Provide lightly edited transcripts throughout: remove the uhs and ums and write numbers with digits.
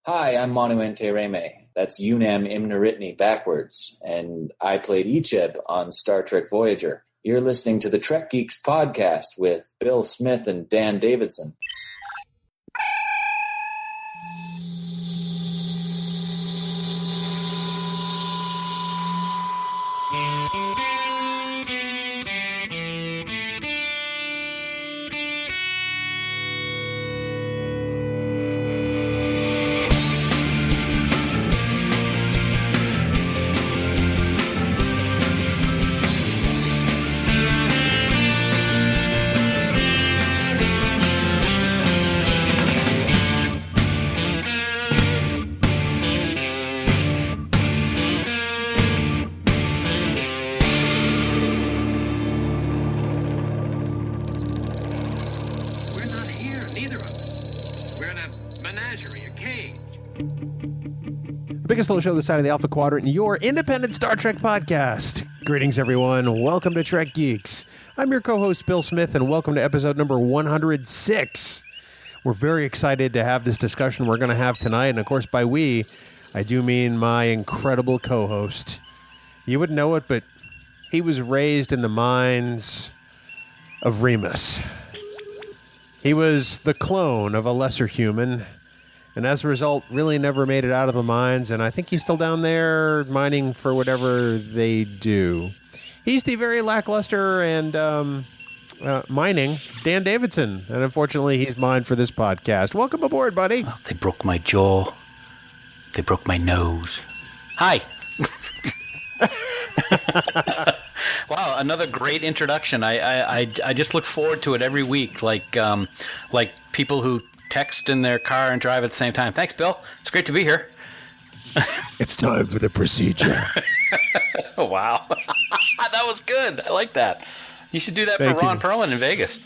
Hi, I'm Monumente Reme. That's Unam Imnaritni backwards, and I played Icheb on Star Trek Voyager. You're listening to the Trek Geeks podcast with Bill Smith and Dan Davidson. Biggest little show this side of the Alpha Quadrant, your independent Star Trek podcast. Greetings, everyone. Welcome to Trek Geeks. I'm your co-host, Bill Smith, and welcome to episode number 106. We're very excited to have this discussion we're going to have tonight, and of course, by we, I do mean my incredible co-host. You wouldn't know it, but he was raised in the mines of Remus. He was the clone of a lesser human, and as a result, really never made it out of the mines, and I think he's still down there mining for whatever they do. He's the very lackluster and mining Dan Davidson, and unfortunately, he's mine for this podcast. Welcome aboard, buddy. Oh, they broke my jaw. They broke my nose. Hi. Wow, another great introduction. I just look forward to it every week, like people who text in their car and drive at the same time. Thanks, Bill. It's great to be here. It's time for the procedure. Oh, wow. That was good. I like that. You should do that Thank for Ron you. Perlman in Vegas.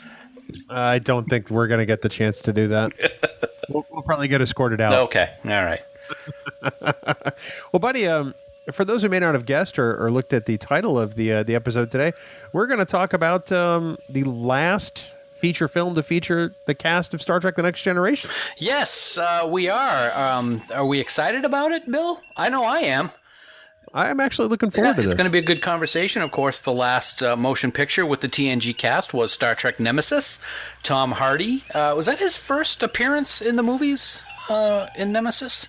I don't think we're going to get the chance to do that. We'll probably get escorted out. Okay. All right. Well, buddy, for those who may not have guessed or looked at the title of the episode today, we're going to talk about the last feature film to feature the cast of Star Trek The Next Generation. Yes, we are. Are we excited about it, Bill? I know I am. I'm actually looking forward to this. It's going to be a good conversation. Of course, the last motion picture with the TNG cast was Star Trek Nemesis. Tom Hardy. Was that his first appearance in the movies in Nemesis?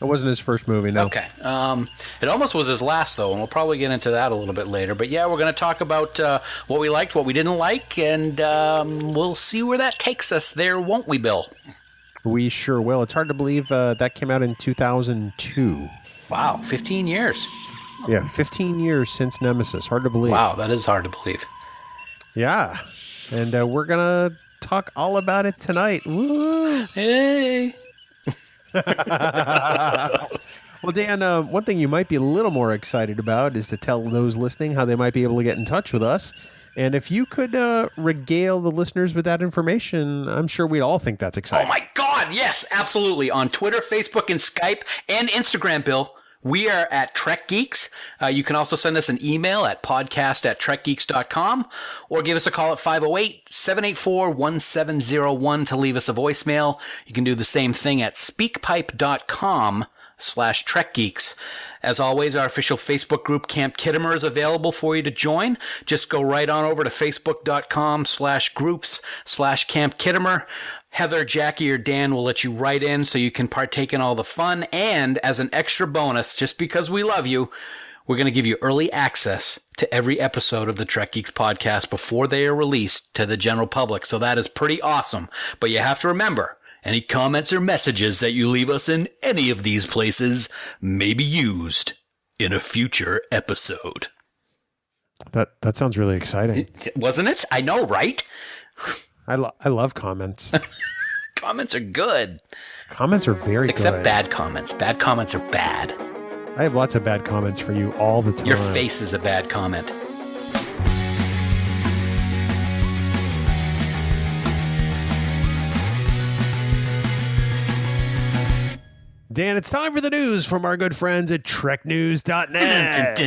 It wasn't his first movie, no. Okay. It almost was his last, though, and we'll probably get into that a little bit later. But yeah, we're going to talk about what we liked, what we didn't like, and we'll see where that takes us there, won't we, Bill? We sure will. It's hard to believe that came out in 2002. Wow, 15 years. Yeah, 15 years since Nemesis. Hard to believe. Wow, that is hard to believe. Yeah. And we're going to talk all about it tonight. Woo! Hey! Well, Dan, one thing you might be a little more excited about is to tell those listening how they might be able to get in touch with us. And if you could regale the listeners with that information, I'm sure we'd all think that's exciting. Oh, my God. Yes, absolutely. On Twitter, Facebook, and Skype, and Instagram, Bill, we are at Trek Geeks. You can also send us an email at podcast@trekgeeks.com or give us a call at 508-784-1701 to leave us a voicemail. You can do the same thing at speakpipe.com/TrekGeeks. As always, our official Facebook group, Camp Kittimer, is available for you to join. Just go right on over to facebook.com/groups/Camp Kittimer. Heather, Jackie, or Dan will let you write in so you can partake in all the fun. And as an extra bonus, just because we love you, we're going to give you early access to every episode of the Trek Geeks podcast before they are released to the general public. So that is pretty awesome. But you have to remember, any comments or messages that you leave us in any of these places may be used in a future episode. That sounds really exciting. Wasn't it? I know, right? I love comments. Comments are good. Comments are very Except good. bad comments. Bad comments are bad. I have lots of bad comments for you all the time. Your face is a bad comment. Dan, it's time for the news from our good friends at TrekNews.net.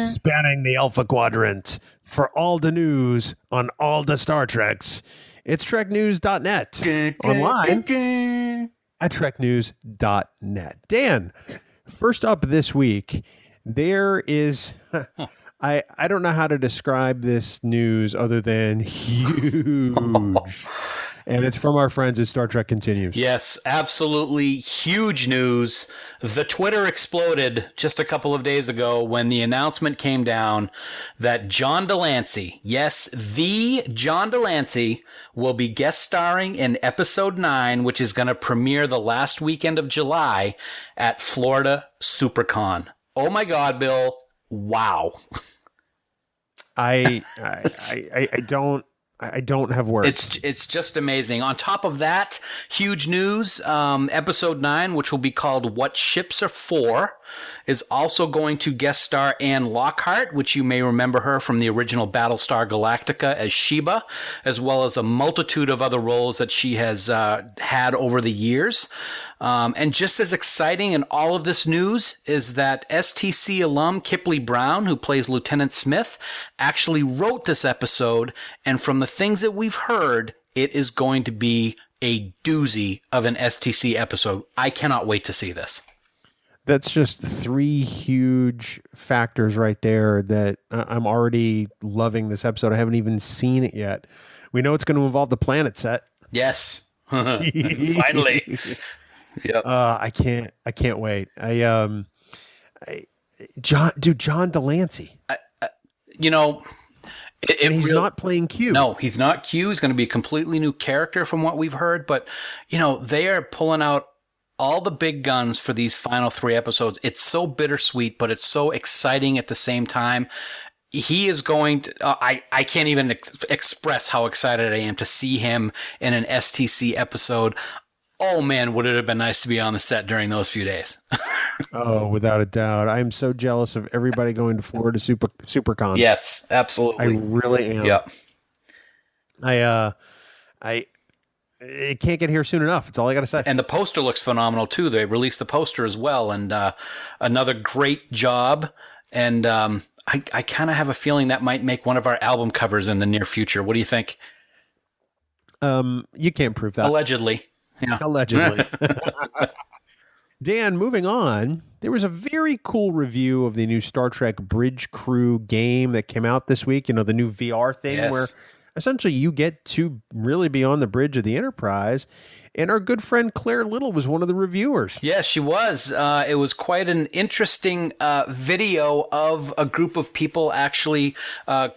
Spanning the Alpha Quadrant, for all the news on all the Star Treks. It's treknews.net online at treknews.net. Dan, first up this week, there is... I don't know how to describe this news other than huge. And it's from our friends at Star Trek Continues. Yes, absolutely huge news. The Twitter exploded just a couple of days ago when the announcement came down that John Delancey, yes, the John Delancey, will be guest starring in Episode 9, which is going to premiere the last weekend of July at Florida SuperCon. Oh my God, Bill. Wow. I don't have words. It's just amazing. On top of that, huge news, Episode 9, which will be called What Ships Are For, is also going to guest star Anne Lockhart, which you may remember her from the original Battlestar Galactica as Sheba, as well as a multitude of other roles that she has had over the years. And just as exciting in all of this news is that STC alum Kipley Brown, who plays Lieutenant Smith, actually wrote this episode. And from the things that we've heard, it is going to be a doozy of an STC episode. I cannot wait to see this. That's just three huge factors right there that I'm already loving this episode. I haven't even seen it yet. We know it's going to involve the planet set. Yes. Finally. Yep. I can't wait. John Delancey. And he's not playing Q. No, he's not Q. He's going to be a completely new character from what we've heard. But, they are pulling out all the big guns for these final 3 episodes. It's so bittersweet, but it's so exciting at the same time. He is going to, I can't even express how excited I am to see him in an STC episode. Oh man, would it have been nice to be on the set during those few days? Oh, without a doubt. I'm so jealous of everybody going to Florida SuperCon. Yes, absolutely. I really am. Yep. It can't get here soon enough. That's all I got to say. And the poster looks phenomenal too. They released the poster as well, and another great job. And I kind of have a feeling that might make one of our album covers in the near future. What do you think? You can't prove that. Allegedly. Yeah. Allegedly. Dan, moving on, there was a very cool review of the new Star Trek Bridge Crew game that came out this week. The new VR thing where essentially you get to really be on the bridge of the Enterprise. And our good friend Claire Little was one of the reviewers. Yes, she was. It was quite an interesting video of a group of people actually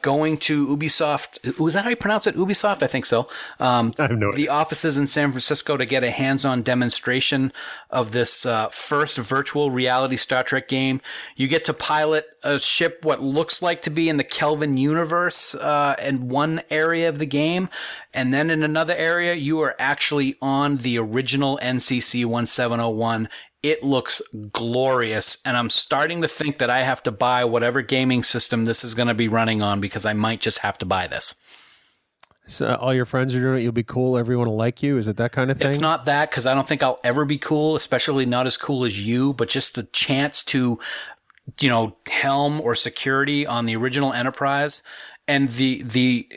going to Ubisoft. Was that how you pronounce it? Ubisoft? I think so. I have no idea. The offices in San Francisco to get a hands-on demonstration of this first virtual reality Star Trek game. You get to pilot a ship, what looks like to be in the Kelvin universe in one area of the game. And then in another area, you are actually on the original NCC 1701. It looks glorious. And I'm starting to think that I have to buy whatever gaming system this is going to be running on because I might just have to buy this. So all your friends are doing it. You'll be cool. Everyone will like you. Is it that kind of thing? It's not that, because I don't think I'll ever be cool, especially not as cool as you, but just the chance to, helm or security on the original Enterprise. And the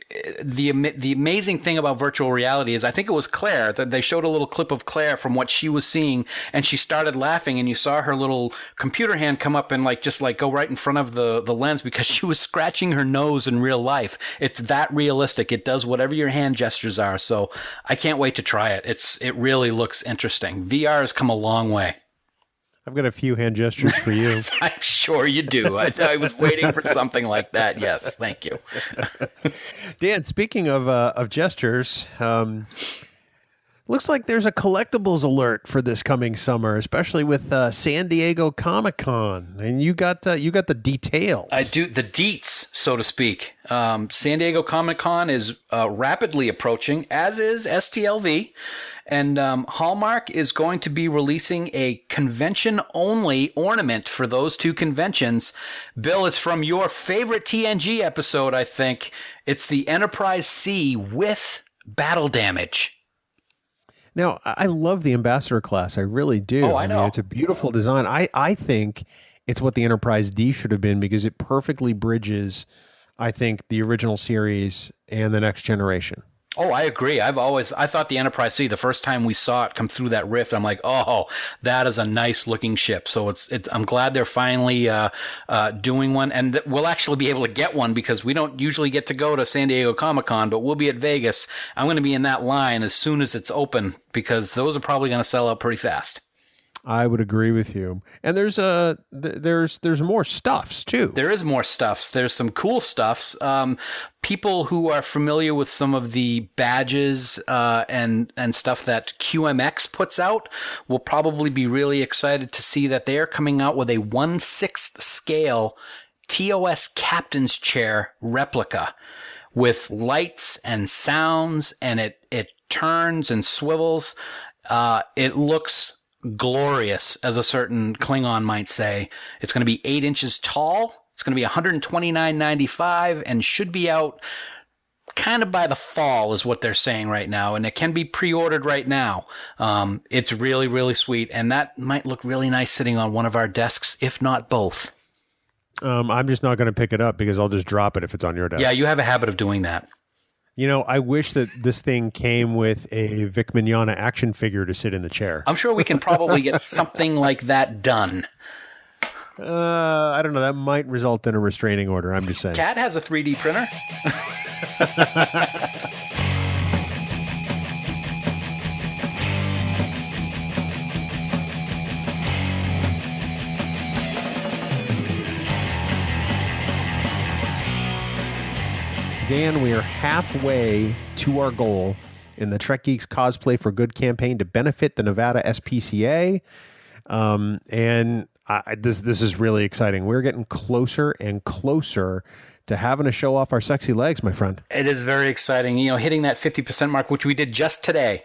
amazing thing about virtual reality is, I think it was Claire that they showed a little clip of Claire from what she was seeing, and she started laughing, and you saw her little computer hand come up and just go right in front of the lens because she was scratching her nose in real life. It's that realistic. It does whatever your hand gestures are. So I can't wait to try it. It really looks interesting. VR has come a long way. I've got a few hand gestures for you. I'm sure you do. I was waiting for something like that. Yes, thank you. Dan, speaking of gestures, looks like there's a collectibles alert for this coming summer, especially with San Diego Comic-Con, and you got the details. I do, the deets, so to speak. San Diego Comic-Con is rapidly approaching, as is STLV. And Hallmark is going to be releasing a convention-only ornament for those two conventions. Bill, it's from your favorite TNG episode, I think. It's the Enterprise C with battle damage. Now, I love the Ambassador class. I really do. Oh, I know. It's a beautiful design. I think it's what the Enterprise D should have been because it perfectly bridges I think, the original series and the Next Generation. Oh, I agree. I thought the Enterprise C, the first time we saw it come through that rift, I'm like, oh, that is a nice looking ship. So I'm glad they're finally doing one, and we'll actually be able to get one because we don't usually get to go to San Diego Comic-Con, but we'll be at Vegas. I'm going to be in that line as soon as it's open because those are probably going to sell out pretty fast. I would agree with you. And there's more stuffs too. There is more stuffs. There's some cool stuffs. People who are familiar with some of the badges and stuff that QMX puts out will probably be really excited to see that they are coming out with a 1/6 scale TOS captain's chair replica with lights and sounds, and it turns and swivels. It looks glorious, as a certain Klingon might say. It's going to be 8 inches tall. It's going to be $129.95 and should be out kind of by the fall is what they're saying right now. And it can be pre-ordered right now. It's really, really sweet. And that might look really nice sitting on one of our desks, if not both. I'm just not going to pick it up because I'll just drop it if it's on your desk. Yeah, you have a habit of doing that. You know, I wish that this thing came with a Vic Mignogna action figure to sit in the chair. I'm sure we can probably get something like that done. I don't know. That might result in a restraining order. I'm just saying. Cat has a 3D printer. Dan, we are halfway to our goal in the Trek Geeks Cosplay for Good campaign to benefit the Nevada SPCA. This is really exciting. We're getting closer and closer to having to show off our sexy legs, my friend. It is very exciting. You know, hitting that 50% mark, which we did just today.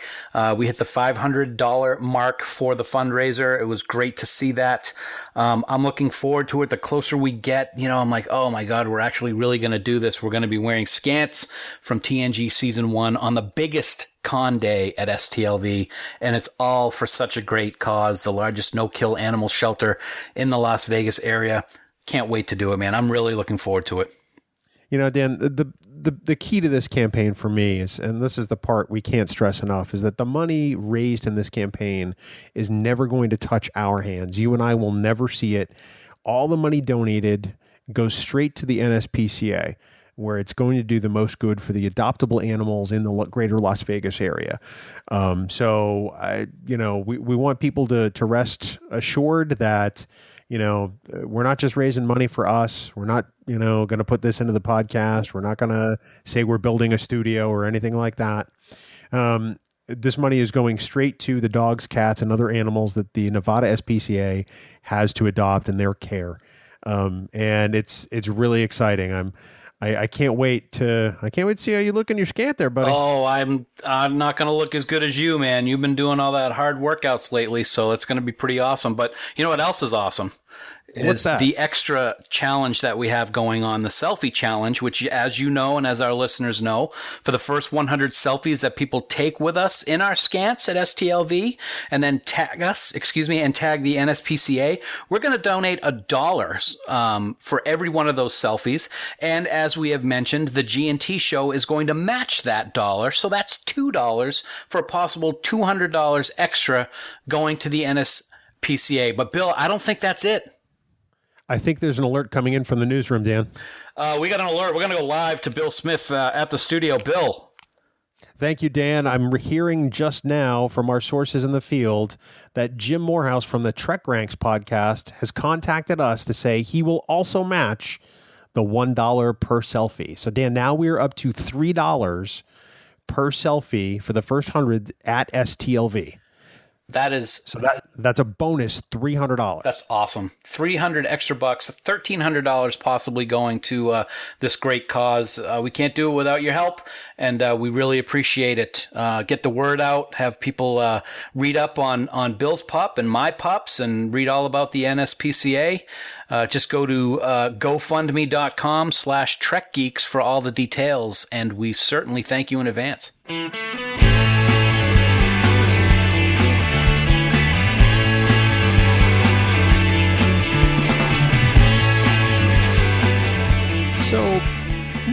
We hit the $500 mark for the fundraiser. It was great to see that. I'm looking forward to it. The closer we get, you know, I'm like, oh my God, we're actually really going to do this. We're going to be wearing skants from TNG Season 1 on the biggest con day at STLV, and it's all for such a great cause, the largest no-kill animal shelter in the Las Vegas area. Can't wait to do it, man. I'm really looking forward to it. You know, Dan, the key to this campaign for me is, and this is the part we can't stress enough, is that the money raised in this campaign is never going to touch our hands. You and I will never see it. All the money donated goes straight to the NSPCA, where it's going to do the most good for the adoptable animals in the greater Las Vegas area. We want people to rest assured that, you know, we're not just raising money for us. We're not, you know, going to put this into the podcast. We're not going to say we're building a studio or anything like that. This money is going straight to the dogs, cats, and other animals that the Nevada SPCA has to adopt in their care. And it's really exciting. I can't wait to see how you look in your scant there, buddy. Oh, I'm not going to look as good as you, man. You've been doing all that hard workouts lately, so it's going to be pretty awesome. But you know what else is awesome? What's that? The extra challenge that we have going on, the selfie challenge, which, as you know, and as our listeners know, for the first 100 selfies that people take with us in our scants at STLV and then tag the NSPCA, we're going to donate $1 for every one of those selfies. And as we have mentioned, the G&T show is going to match that $1. So that's $2 for a possible $200 extra going to the NSPCA. But Bill, I don't think that's it. I think there's an alert coming in from the newsroom, Dan. We got an alert. We're going to go live to Bill Smith at the studio. Bill. Thank you, Dan. I'm hearing just now from our sources in the field that Jim Morehouse from the Trek Ranks podcast has contacted us to say he will also match the $1 per selfie. So, Dan, now we're up to $3 per selfie for the first 100 at STLV. That's a bonus $300. That's awesome. $300 extra bucks, $1,300 possibly going to this great cause. We can't do it without your help, and we really appreciate it. Get the word out, have people read up on Bill's pup and my pups, and read all about the NSPCA. Just go to gofundme.com/TrekGeeks for all the details, and we certainly thank you in advance. So,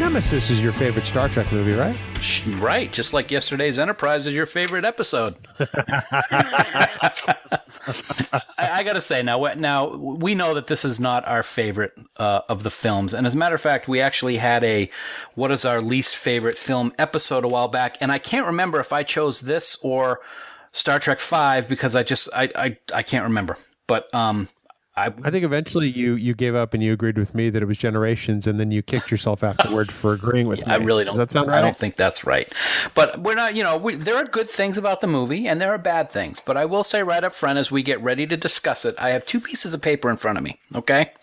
Nemesis is your favorite Star Trek movie, right? Right, just like yesterday's Enterprise is your favorite episode. I got to say, now we know that this is not our favorite of the films. And as a matter of fact, we actually had a what is our least favorite film episode a while back. And I can't remember if I chose this or Star Trek V because I can't remember. But I think eventually you gave up and you agreed with me that it was Generations, and then you kicked yourself afterward for agreeing with me. I really don't. Does that sound right? I don't think that's right. But we're not, there are good things about the movie and there are bad things. But I will say right up front, as we get ready to discuss it, I have 2 pieces of paper in front of me. Okay.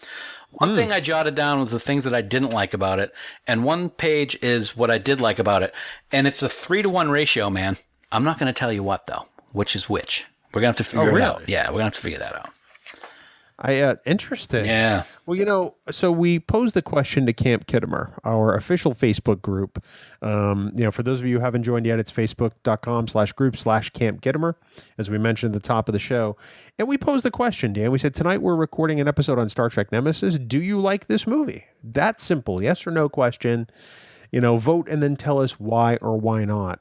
One thing I jotted down was the things that I didn't like about it. And one page is what I did like about it. And it's a 3-to-1 ratio, man. I'm not going to tell you what though, which is which. We're going to have to figure it out. Yeah. We're going to have to figure that out. Interesting. Yeah. Well, so we posed the question to Camp Kittimer, our official Facebook group. For those of you who haven't joined yet, it's facebook.com/group/Camp Kittimer, as we mentioned at the top of the show. And we posed the question, Dan. We said, tonight we're recording an episode on Star Trek Nemesis. Do you like this movie? That simple. Yes or no question. Vote and then tell us why or why not.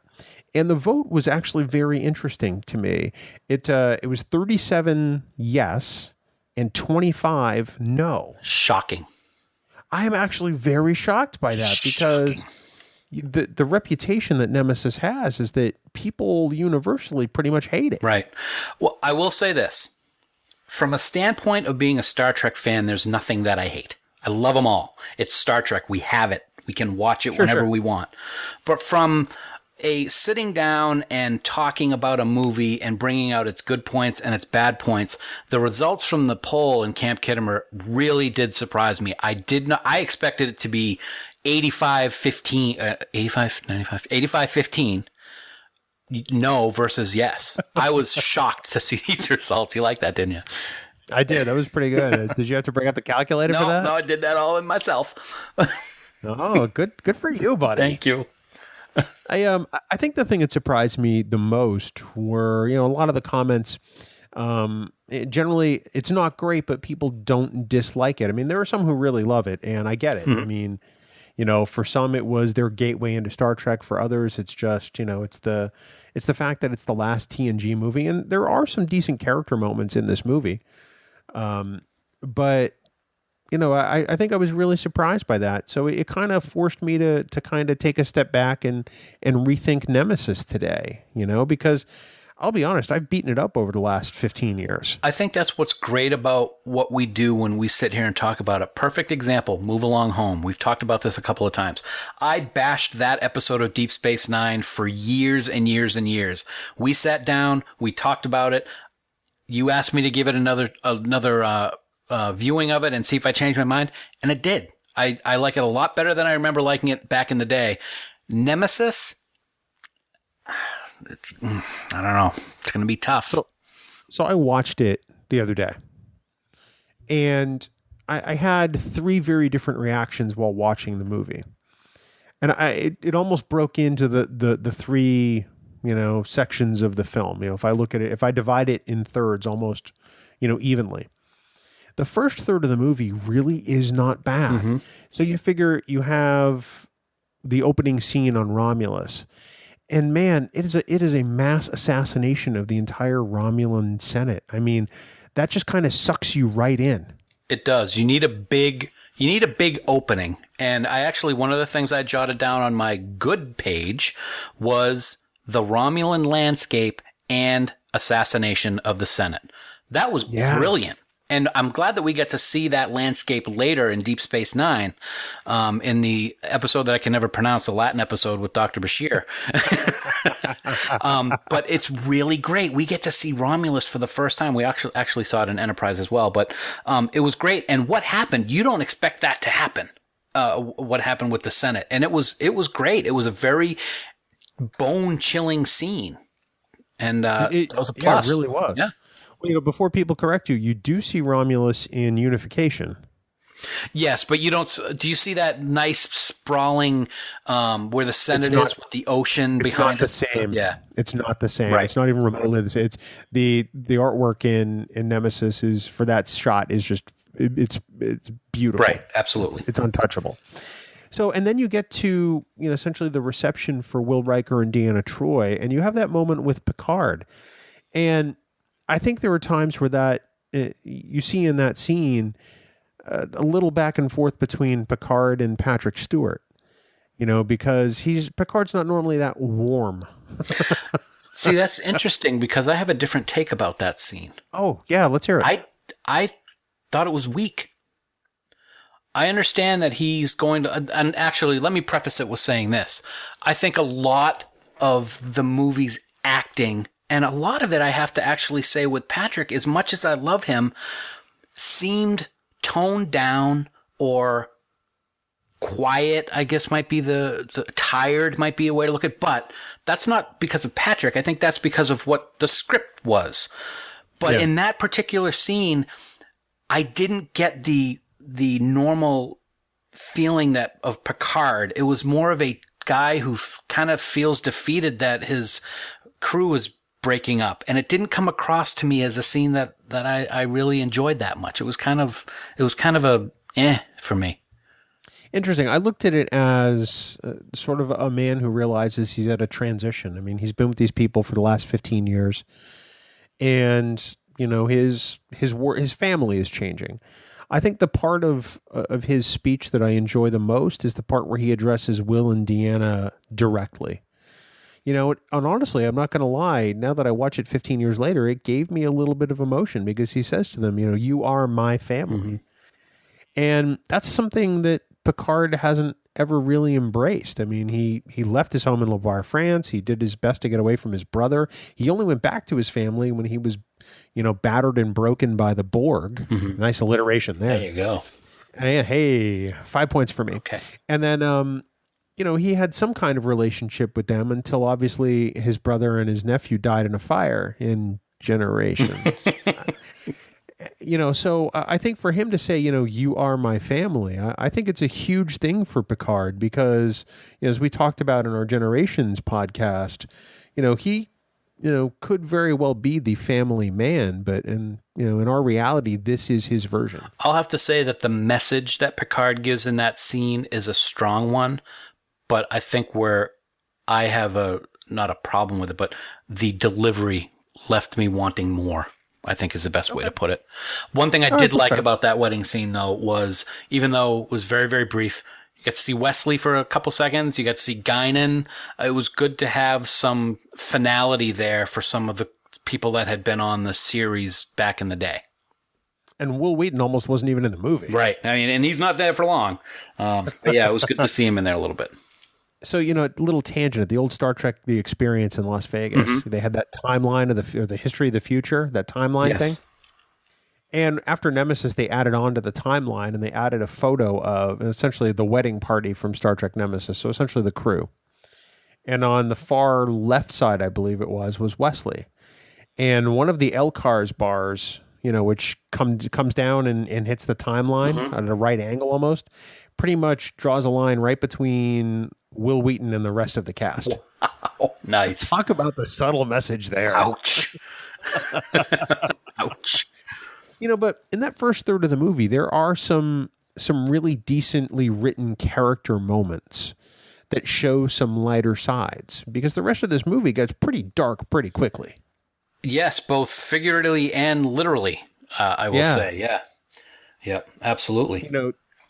And the vote was actually very interesting to me. It was 37 yes and 25 no. Shocking. I am actually very shocked by that because the reputation that Nemesis has is that people universally pretty much hate it. Right. Well, I will say this. From a standpoint of being a Star Trek fan, there's nothing that I hate. I love them all. It's Star Trek. We have it. We can watch it whenever we want. But from a sitting down and talking about a movie and bringing out its good points and its bad points, the results from the poll in Camp Kittimer really did surprise me. I expected it to be 85-15 no versus yes. I was shocked to see these results. You like that, didn't you? I did. That was pretty good. Did you have to bring out the calculator for that? No, I did that all in myself. Oh, good for you, buddy. Thank you. I think the thing that surprised me the most were, a lot of the comments. Generally, it's not great, but people don't dislike it. I mean, there are some who really love it, and I get it. I mean, for some it was their gateway into Star Trek. For others, it's just, it's the fact that it's the last TNG movie, and there are some decent character moments in this movie. But I think I was really surprised by that. So it kind of forced me to kind of take a step back and rethink Nemesis today, because I'll be honest, I've beaten it up over the last 15 years. I think that's what's great about what we do when we sit here and talk about it. Perfect example, Move Along Home. We've talked about this a couple of times. I bashed that episode of Deep Space Nine for years and years and years. We sat down, we talked about it. You asked me to give it another viewing of it and see if I changed my mind, and it did. I like it a lot better than I remember liking it back in the day. Nemesis, I don't know. It's going to be tough. So I watched it the other day, and I had 3 very different reactions while watching the movie, and it almost broke into the 3 sections of the film. If I look at it, if I divide it in thirds, almost evenly. The first third of the movie really is not bad. Mm-hmm. So you figure you have the opening scene on Romulus, and man, it is a mass assassination of the entire Romulan Senate. I mean, that just kind of sucks you right in. It does. You need a big opening. And one of the things I jotted down on my good page was the Romulan landscape and assassination of the Senate. That was brilliant. And I'm glad that we get to see that landscape later in Deep Space Nine, in the episode that I can never pronounce, the Latin episode with Dr. Bashir. But it's really great. We get to see Romulus for the first time. We actually saw it in Enterprise as well. But it was great. And what happened? You don't expect that to happen. What happened with the Senate? And it was great. It was a very bone-chilling scene. And that was a plus. Yeah, it really was. Yeah. Before people correct you, you do see Romulus in Unification. Yes, but you don't. Do you see that nice sprawling where the Senate is with the ocean behind it? It's not the same. Yeah, it's not the same. Right. It's not even remotely the same. It's the artwork in Nemesis is for that shot is just it's beautiful. Right, absolutely. It's untouchable. So, and then you get to, essentially the reception for Will Riker and Deanna Troi, and you have that moment with Picard. And I think there were times where you see in that scene a little back and forth between Picard and Patrick Stewart, because Picard's not normally that warm. See, that's interesting because I have a different take about that scene. Oh, yeah, let's hear it. I thought it was weak. I understand that he's going to, and actually, let me preface it with saying this. I think a lot of the movie's acting, and a lot of it I have to actually say with Patrick, as much as I love him, seemed toned down or quiet, I guess might be the tired might be a way to look at it. But that's not because of Patrick. I think that's because of what the script was. But in that particular scene, I didn't get the normal feeling of Picard. It was more of a guy who kind of feels defeated that his crew is breaking up, and it didn't come across to me as a scene that I really enjoyed that much. It was kind of a for me. Interesting. I looked at it as sort of a man who realizes he's at a transition. I mean, he's been with these people for the last 15 years, and his family is changing. I think the part of his speech that I enjoy the most is the part where he addresses Will and Deanna directly. And honestly, I'm not going to lie, now that I watch it 15 years later, it gave me a little bit of emotion because he says to them, you are my family. Mm-hmm. And that's something that Picard hasn't ever really embraced. I mean, he left his home in Le Bar, France. He did his best to get away from his brother. He only went back to his family when he was battered and broken by the Borg. Mm-hmm. Nice alliteration there. There you go. Hey, 5 points for me. Okay. And then, he had some kind of relationship with them until obviously his brother and his nephew died in a fire in Generations. So I think for him to say, you are my family, I think it's a huge thing for Picard because, as we talked about in our Generations podcast, he could very well be the family man, but in our reality, this is his version. I'll have to say that the message that Picard gives in that scene is a strong one, but I think where I have not a problem with it, but the delivery left me wanting more, I think is the best way to put it. One thing I did like about that wedding scene, though, was even though it was very, very brief, you got to see Wesley for a couple seconds. You got to see Guinan. It was good to have some finality there for some of the people that had been on the series back in the day. And Will Wheaton almost wasn't even in the movie. Right. I mean, and he's not there for long. But yeah, it was good to see him in there a little bit. So, a little tangent at the old Star Trek, The Experience in Las Vegas. Mm-hmm. They had that timeline of the history of the future, that timeline thing. And after Nemesis, they added on to the timeline and they added a photo of essentially the wedding party from Star Trek Nemesis. So essentially the crew. And on the far left side, I believe it was Wesley. And one of the Elcars bars, which comes down and hits the timeline at a right angle almost, pretty much draws a line right between Will Wheaton and the rest of the cast. Wow, nice. Talk about the subtle message there. Ouch. Ouch. But in that first third of the movie, there are some really decently written character moments that show some lighter sides because the rest of this movie gets pretty dark pretty quickly. Yes, both figuratively and literally, I will say. Yeah. Yep, absolutely.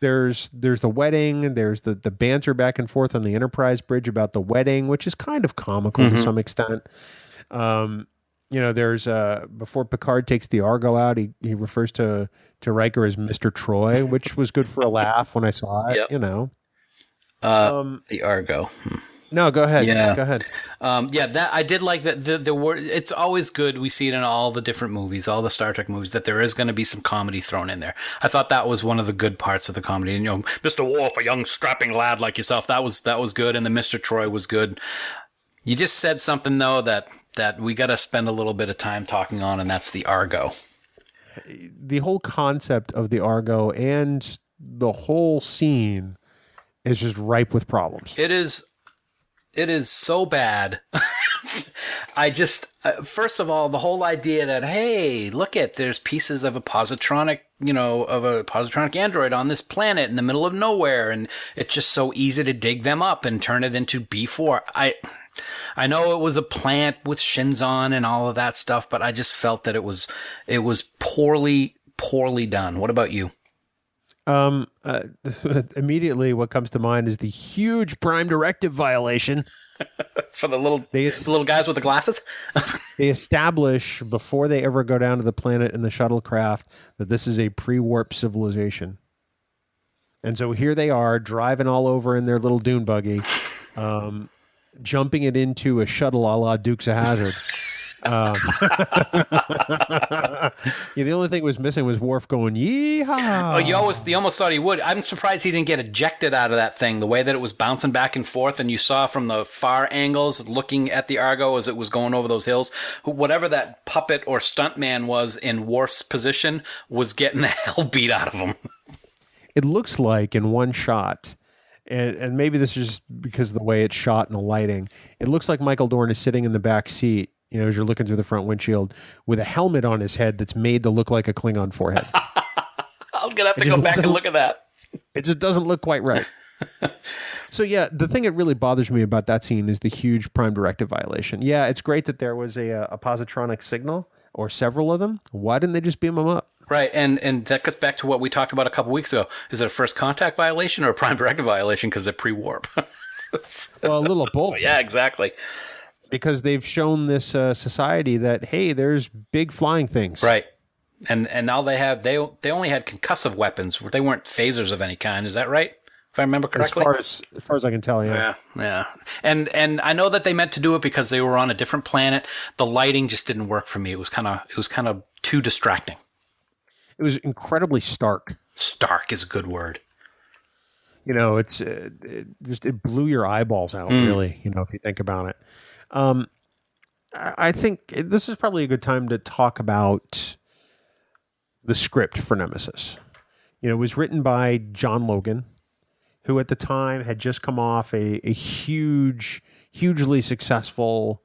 There's the wedding, there's the banter back and forth on the Enterprise bridge about the wedding, which is kind of comical to some extent. There's before Picard takes the Argo out, he refers to Riker as Mr. Troy, which was good for a laugh when I saw it. Yep. The Argo. No, go ahead. Yeah. Go ahead. That I did like that. The word. It's always good. We see it in all the different movies, all the Star Trek movies, that there is going to be some comedy thrown in there. I thought that was one of the good parts of the comedy. And Mr. Worf, a young strapping lad like yourself, that was good, and the Mr. Troy was good. You just said something though that we got to spend a little bit of time talking on, and that's the Argo. The whole concept of the Argo and the whole scene is just ripe with problems. It is so bad. I just, first of all, the whole idea that, hey, there's pieces of a positronic of a positronic android on this planet in the middle of nowhere, and it's just so easy to dig them up and turn it into B4. I know it was a plant with Shinzon and all of that stuff, but I just felt that it was poorly done. What about you? Immediately what comes to mind is the huge Prime Directive violation. For the little guys with the glasses? They establish before they ever go down to the planet in the shuttlecraft that this is a pre-warp civilization. And so here they are driving all over in their little dune buggy, jumping it into a shuttle a la Dukes of Hazzard. The only thing was missing was Worf going, yeehaw. Oh, you almost thought he would. I'm surprised he didn't get ejected out of that thing. The way that it was bouncing back and forth, and you saw from the far angles looking at the Argo as it was going over those hills, whatever that puppet or stuntman was in Worf's position was getting the hell beat out of him. It looks like in one shot, and maybe this is just because of the way it's shot and the lighting, it looks like Michael Dorn is sitting in the back seat, as you're looking through the front windshield, with a helmet on his head that's made to look like a Klingon forehead. I'm going to have to go back and look at that. It just doesn't look quite right. So yeah, the thing that really bothers me about that scene is the huge Prime Directive violation. Yeah, it's great that there was a positronic signal, or several of them. Why didn't they just beam them up? Right, and that gets back to what we talked about a couple weeks ago. Is it a first contact violation or a Prime Directive violation because they're pre-warp? Well, a little of both. Yeah, exactly. Because they've shown this society that, hey, there's big flying things. Right. And now they only had concussive weapons. They weren't phasers of any kind. Is that right? If I remember correctly? As far as I can tell, yeah. Yeah. And I know that they meant to do it because they were on a different planet. The lighting just didn't work for me. It was kind of too distracting. It was incredibly stark. Stark is a good word. It blew your eyeballs out, really, if you think about it. I think this is probably a good time to talk about the script for Nemesis. It was written by John Logan, who at the time had just come off a hugely successful,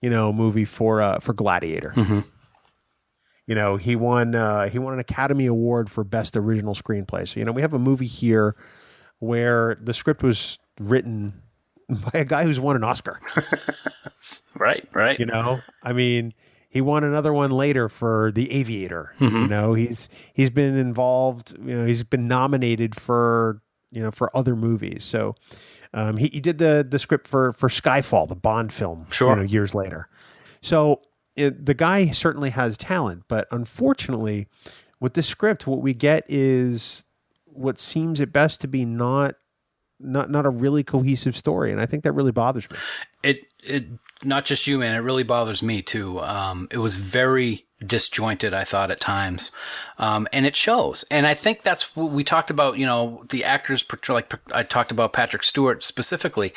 movie for Gladiator. Mm-hmm. He won an Academy Award for Best Original Screenplay. So, we have a movie here where the script was written by a guy who's won an Oscar. Right. He won another one later for The Aviator. Mm-hmm. He's been involved, he's been nominated for other movies. So he did the script for Skyfall, the Bond film, sure, years later. So the guy certainly has talent, but unfortunately with this script, what we get is what seems at best to be not a really cohesive story, and I think that really bothers me. It not just you, man. It really bothers me too. It was very disjointed, I thought, at times, and it shows. And I think that's what we talked about. The actors, like I talked about Patrick Stewart specifically.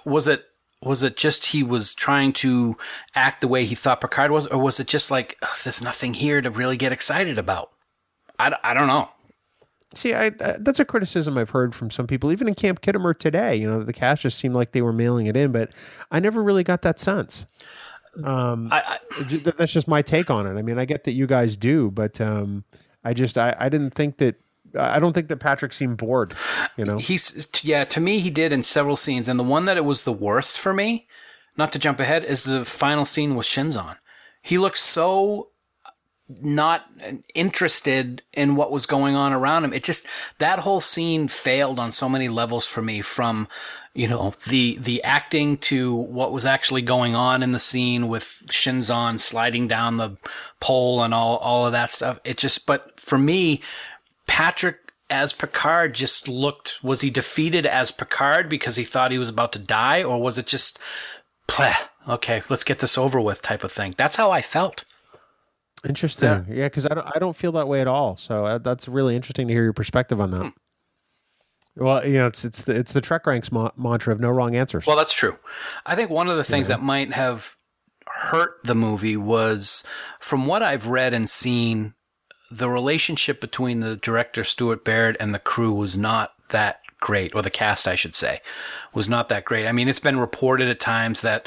Was it just he was trying to act the way he thought Picard was, or was it just like there's nothing here to really get excited about? I don't know. See, that's a criticism I've heard from some people, even in Camp Kittimer today. The cast just seemed like they were mailing it in, but I never really got that sense. That's just my take on it. I mean, I get that you guys do, but I didn't think that. I don't think that Patrick seemed bored. To me, he did in several scenes, and the one that it was the worst for me, not to jump ahead, is the final scene with Shinzon. He looks so not interested in what was going on around him. It just, that whole scene failed on so many levels for me, from, the acting to what was actually going on in the scene with Shinzon sliding down the pole and all of that stuff. But for me, Patrick as Picard just looked, was he defeated as Picard because he thought he was about to die? Or was it just, okay, let's get this over with type of thing? That's how I felt. Interesting. Yeah, because I don't feel that way at all. So that's really interesting to hear your perspective on that. Well, it's the Trek Ranks mantra of no wrong answers. Well, that's true. I think one of the things that might have hurt the movie was, from what I've read and seen, the relationship between the director Stuart Baird and the crew was not that great, or the cast, I should say, was not that great. I mean, it's been reported at times that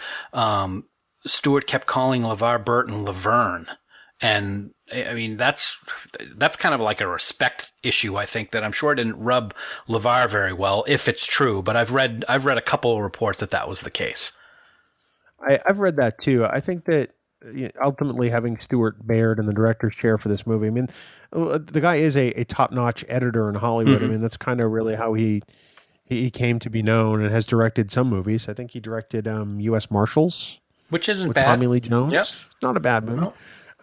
Stuart kept calling LeVar Burton Laverne. And I mean, that's kind of like a respect issue, I think, that I'm sure didn't rub LeVar very well, if it's true. But I've read a couple of reports that was the case. I've read that too. I think that ultimately having Stuart Baird in the director's chair for this movie, I mean, the guy is a top-notch editor in Hollywood. Mm-hmm. I mean, that's kind of really how he came to be known and has directed some movies. I think he directed U.S. Marshals, which isn't with bad. Tommy Lee Jones. Yep. Not a bad movie.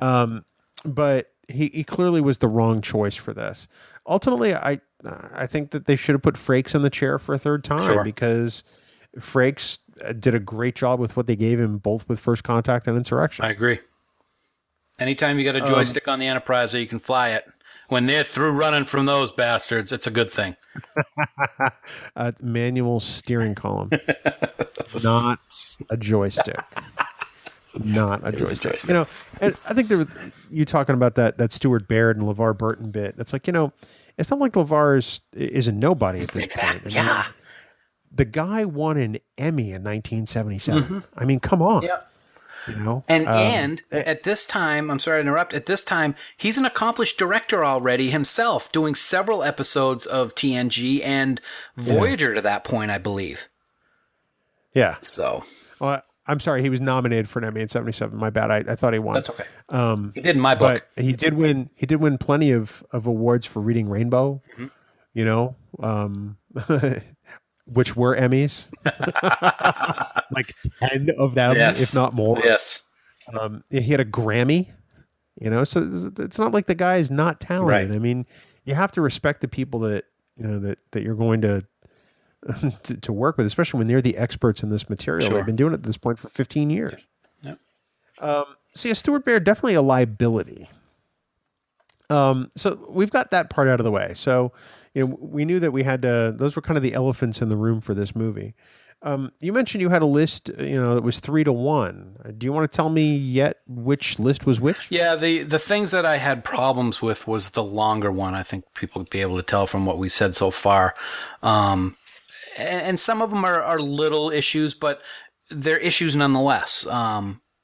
No. But he clearly was the wrong choice for this. Ultimately, I think that they should have put Frakes in the chair for a third time because Frakes did a great job with what they gave him, both with First Contact and Insurrection. I agree. Anytime you got a joystick on the Enterprise so you can fly it, when they're through running from those bastards, it's a good thing. Manual steering column, not a joystick. Not a joystick. You know, and I think you talking about that Stuart Baird and LeVar Burton bit. It's like, it's not like LeVar is a nobody at this point. I mean, the guy won an Emmy in 1977. Mm-hmm. I mean, come on. Yep. And at this time, I'm sorry to interrupt, at this time, he's an accomplished director already himself, doing several episodes of TNG and Voyager to that point, I believe. Yeah. So. Well, I'm sorry, he was nominated for an Emmy in 77. My bad. I thought he won. That's okay. He did in my book. But he did win plenty of awards for Reading Rainbow, which were Emmys. Like 10 of them, if not more. Yes. He had a Grammy, so it's not like the guy is not talented. Right. I mean, you have to respect the people that you're going to work with, especially when they're the experts in this material. They've been doing it at this point for 15 years. Yep. So Stuart Baird, definitely a liability. So we've got that part out of the way. So, we knew that we had to, those were kind of the elephants in the room for this movie. You mentioned you had a list, that was 3-1. Do you want to tell me yet which list was which? Yeah, the things that I had problems with was the longer one. I think people would be able to tell from what we said so far. And some of them are little issues, but they're issues nonetheless.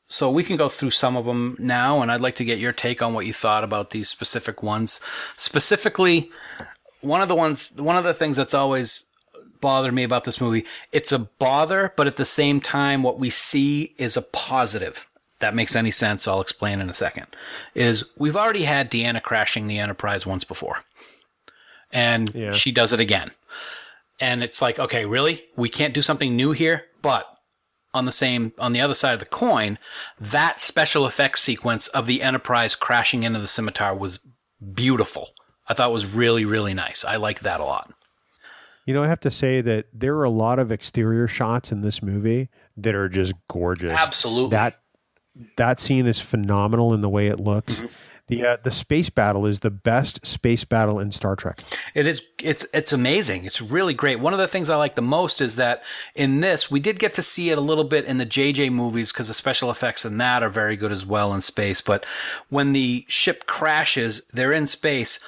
So we can go through some of them now, and I'd like to get your take on what you thought about these specific ones. Specifically, one of the things that's always bothered me about this movie, it's a bother, but at the same time, what we see is a positive. If that makes any sense, I'll explain in a second. Is we've already had Deanna crashing the Enterprise once before, and she does it again. And it's like, okay, really? We can't do something new here? But on the other side of the coin, that special effects sequence of the Enterprise crashing into the scimitar was beautiful. I thought it was really, really nice. I liked that a lot. I have to say that there are a lot of exterior shots in this movie that are just gorgeous. Absolutely. That scene is phenomenal in the way it looks. Mm-hmm. The space battle is the best space battle in Star Trek. It is. It's amazing. It's really great. One of the things I like the most is that in this, we did get to see it a little bit in the JJ movies because the special effects in that are very good as well in space. But when the ship crashes, they're in space.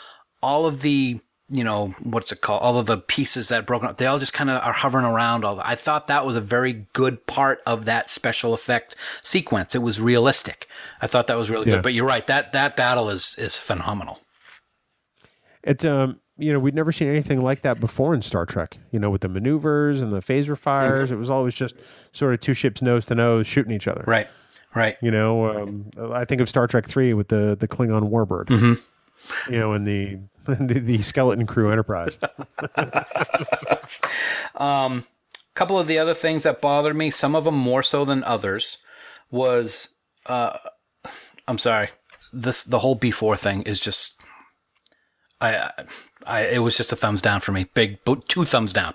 All of the, what's it called? All of the pieces that broken up, they all just kind of are hovering around. I thought that was a very good part of that special effect sequence. It was realistic. I thought that was really good. But you're right. That battle is phenomenal. It's we'd never seen anything like that before in Star Trek. With the maneuvers and the phaser fires, it was always just sort of two ships nose to nose shooting each other. Right. I think of Star Trek 3 with the Klingon Warbird. Mm-hmm. And the skeleton crew Enterprise. Couple of the other things that bothered me, some of them more so than others, was I'm sorry, the whole B4 thing is just it was just a thumbs down for me. Big 2 thumbs down.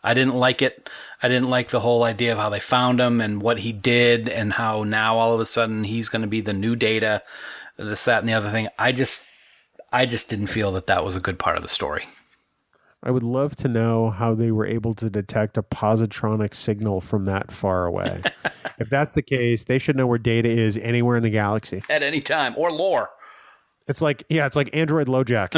I didn't like it. I didn't like the whole idea of how they found him and what he did and how now all of a sudden he's going to be the new Data, this, that, and the other thing. I just didn't feel that was a good part of the story. I would love to know how they were able to detect a positronic signal from that far away. If that's the case, they should know where Data is anywhere in the galaxy. At any time. Or lore. It's like Android LoJack.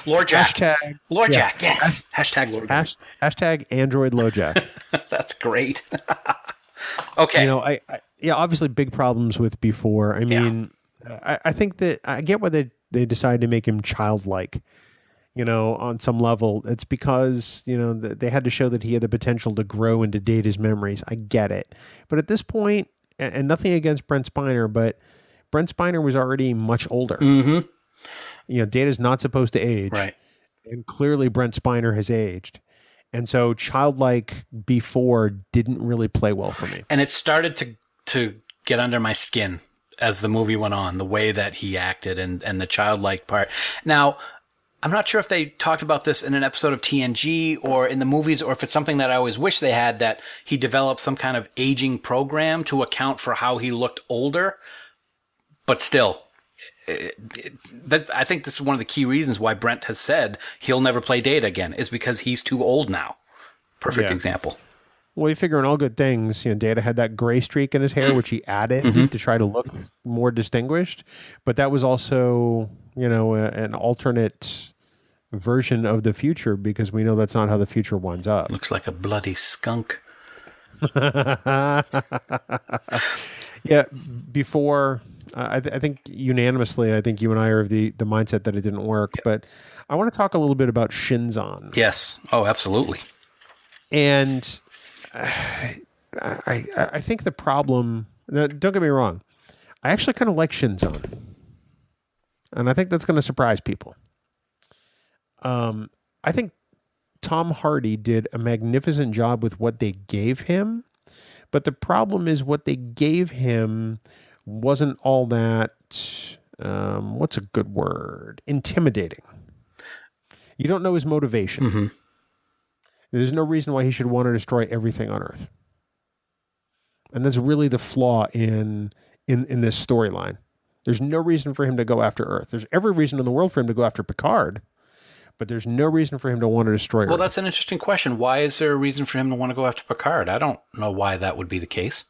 LoreJack. LoreJack, yes. Hashtag LoreJack. Hashtag Android LoJack. That's great. Okay. Obviously big problems with B4. I mean, I think that I get why they decided to make him childlike. On some level, it's because, they had to show that he had the potential to grow into Data's memories. I get it. But at this point, and nothing against Brent Spiner, but Brent Spiner was already much older. Mm-hmm. Data's not supposed to age. Right. And clearly Brent Spiner has aged. And so childlike before didn't really play well for me. And it started to get under my skin as the movie went on, the way that he acted and the childlike part. Now, I'm not sure if they talked about this in an episode of TNG or in the movies, or if it's something that I always wish they had, that he developed some kind of aging program to account for how he looked older. But still, I think this is one of the key reasons why Brent has said he'll never play Data again, is because he's too old now. Perfect example. Well, you figure in all good things, Data had that gray streak in his hair, which he added to try to look more distinguished. But that was also, an alternate version of the future, because we know that's not how the future winds up. Looks like a bloody skunk. Yeah, before, I think unanimously, I think you and I are of the mindset that it didn't work. Yep. But I want to talk a little bit about Shinzon. Yes. Oh, absolutely. And I think the problem, don't get me wrong, I actually kind of like Shinzon. And I think that's going to surprise people. I think Tom Hardy did a magnificent job with what they gave him. But the problem is what they gave him wasn't all that, what's a good word? Intimidating. You don't know his motivation. Mm-hmm. There's no reason why he should want to destroy everything on Earth. And that's really the flaw in this storyline. There's no reason for him to go after Earth. There's every reason in the world for him to go after Picard, but there's no reason for him to want to destroy Earth. Well, that's an interesting question. Why is there a reason for him to want to go after Picard? I don't know why that would be the case.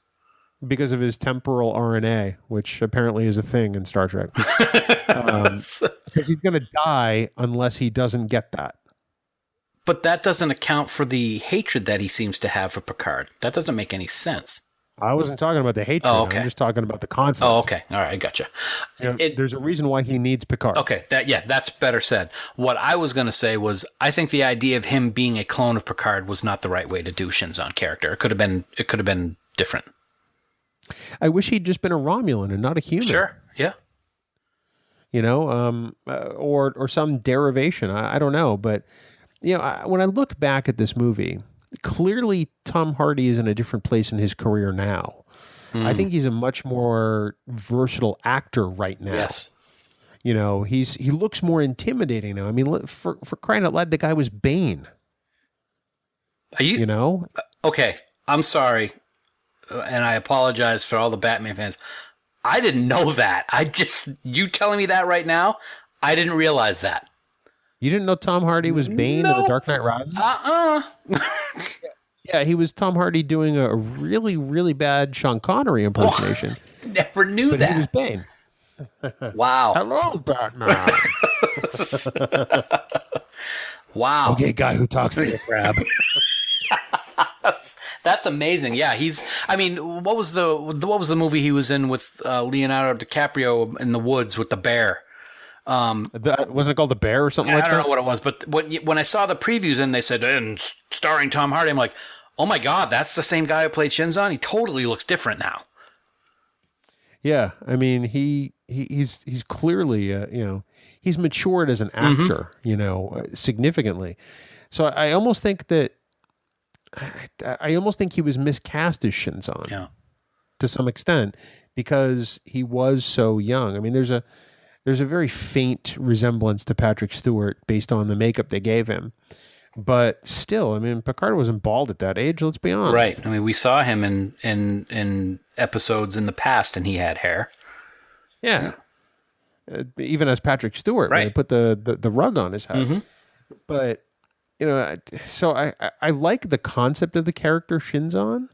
Because of his temporal RNA, which apparently is a thing in Star Trek. Because he's going to die unless he doesn't get that. But that doesn't account for the hatred that he seems to have for Picard. That doesn't make any sense. I wasn't talking about the hatred. Oh, okay. I'm just talking about the conflict. Oh, okay. All right. I gotcha. There's a reason why he needs Picard. Okay. That's better said. What I was going to say was, I think the idea of him being a clone of Picard was not the right way to do Shinzon character. It could have been different. I wish he'd just been a Romulan and not a human. Sure. Yeah. Or some derivation. I don't know. But, when I look back at this movie, clearly Tom Hardy is in a different place in his career now. I think he's a much more versatile actor right now. Yes. He looks more intimidating now. I mean, for crying out loud, the guy was Bane. Are you? Okay. I'm sorry. And I apologize for all the Batman fans. I didn't know that. You telling me that right now? I didn't realize that. You didn't know Tom Hardy was Bane of The Dark Knight Rises? Yeah, he was Tom Hardy doing a really, really bad Sean Connery impersonation. Never knew that. He was Bane. Wow. Hello, Batman. Wow. Okay, guy who talks to the crab. That's amazing. Yeah, what was the movie he was in with Leonardo DiCaprio in the woods with the bear? Wasn't it called The Bear or something like that? I don't know what it was, but when I saw the previews and they said, and starring Tom Hardy, I'm like, oh my God, that's the same guy who played Shinzon? He totally looks different now. Yeah, I mean, he's clearly, he's matured as an actor, significantly. So I almost think he was miscast as Shinzon to some extent because he was so young. I mean, there's a very faint resemblance to Patrick Stewart based on the makeup they gave him. But still, I mean, Picard wasn't bald at that age, let's be honest. Right. I mean, we saw him in episodes in the past and he had hair. Yeah. Even as Patrick Stewart, right. When they put the rug on his head. Mm-hmm. But, so I like the concept of the character Shinzon.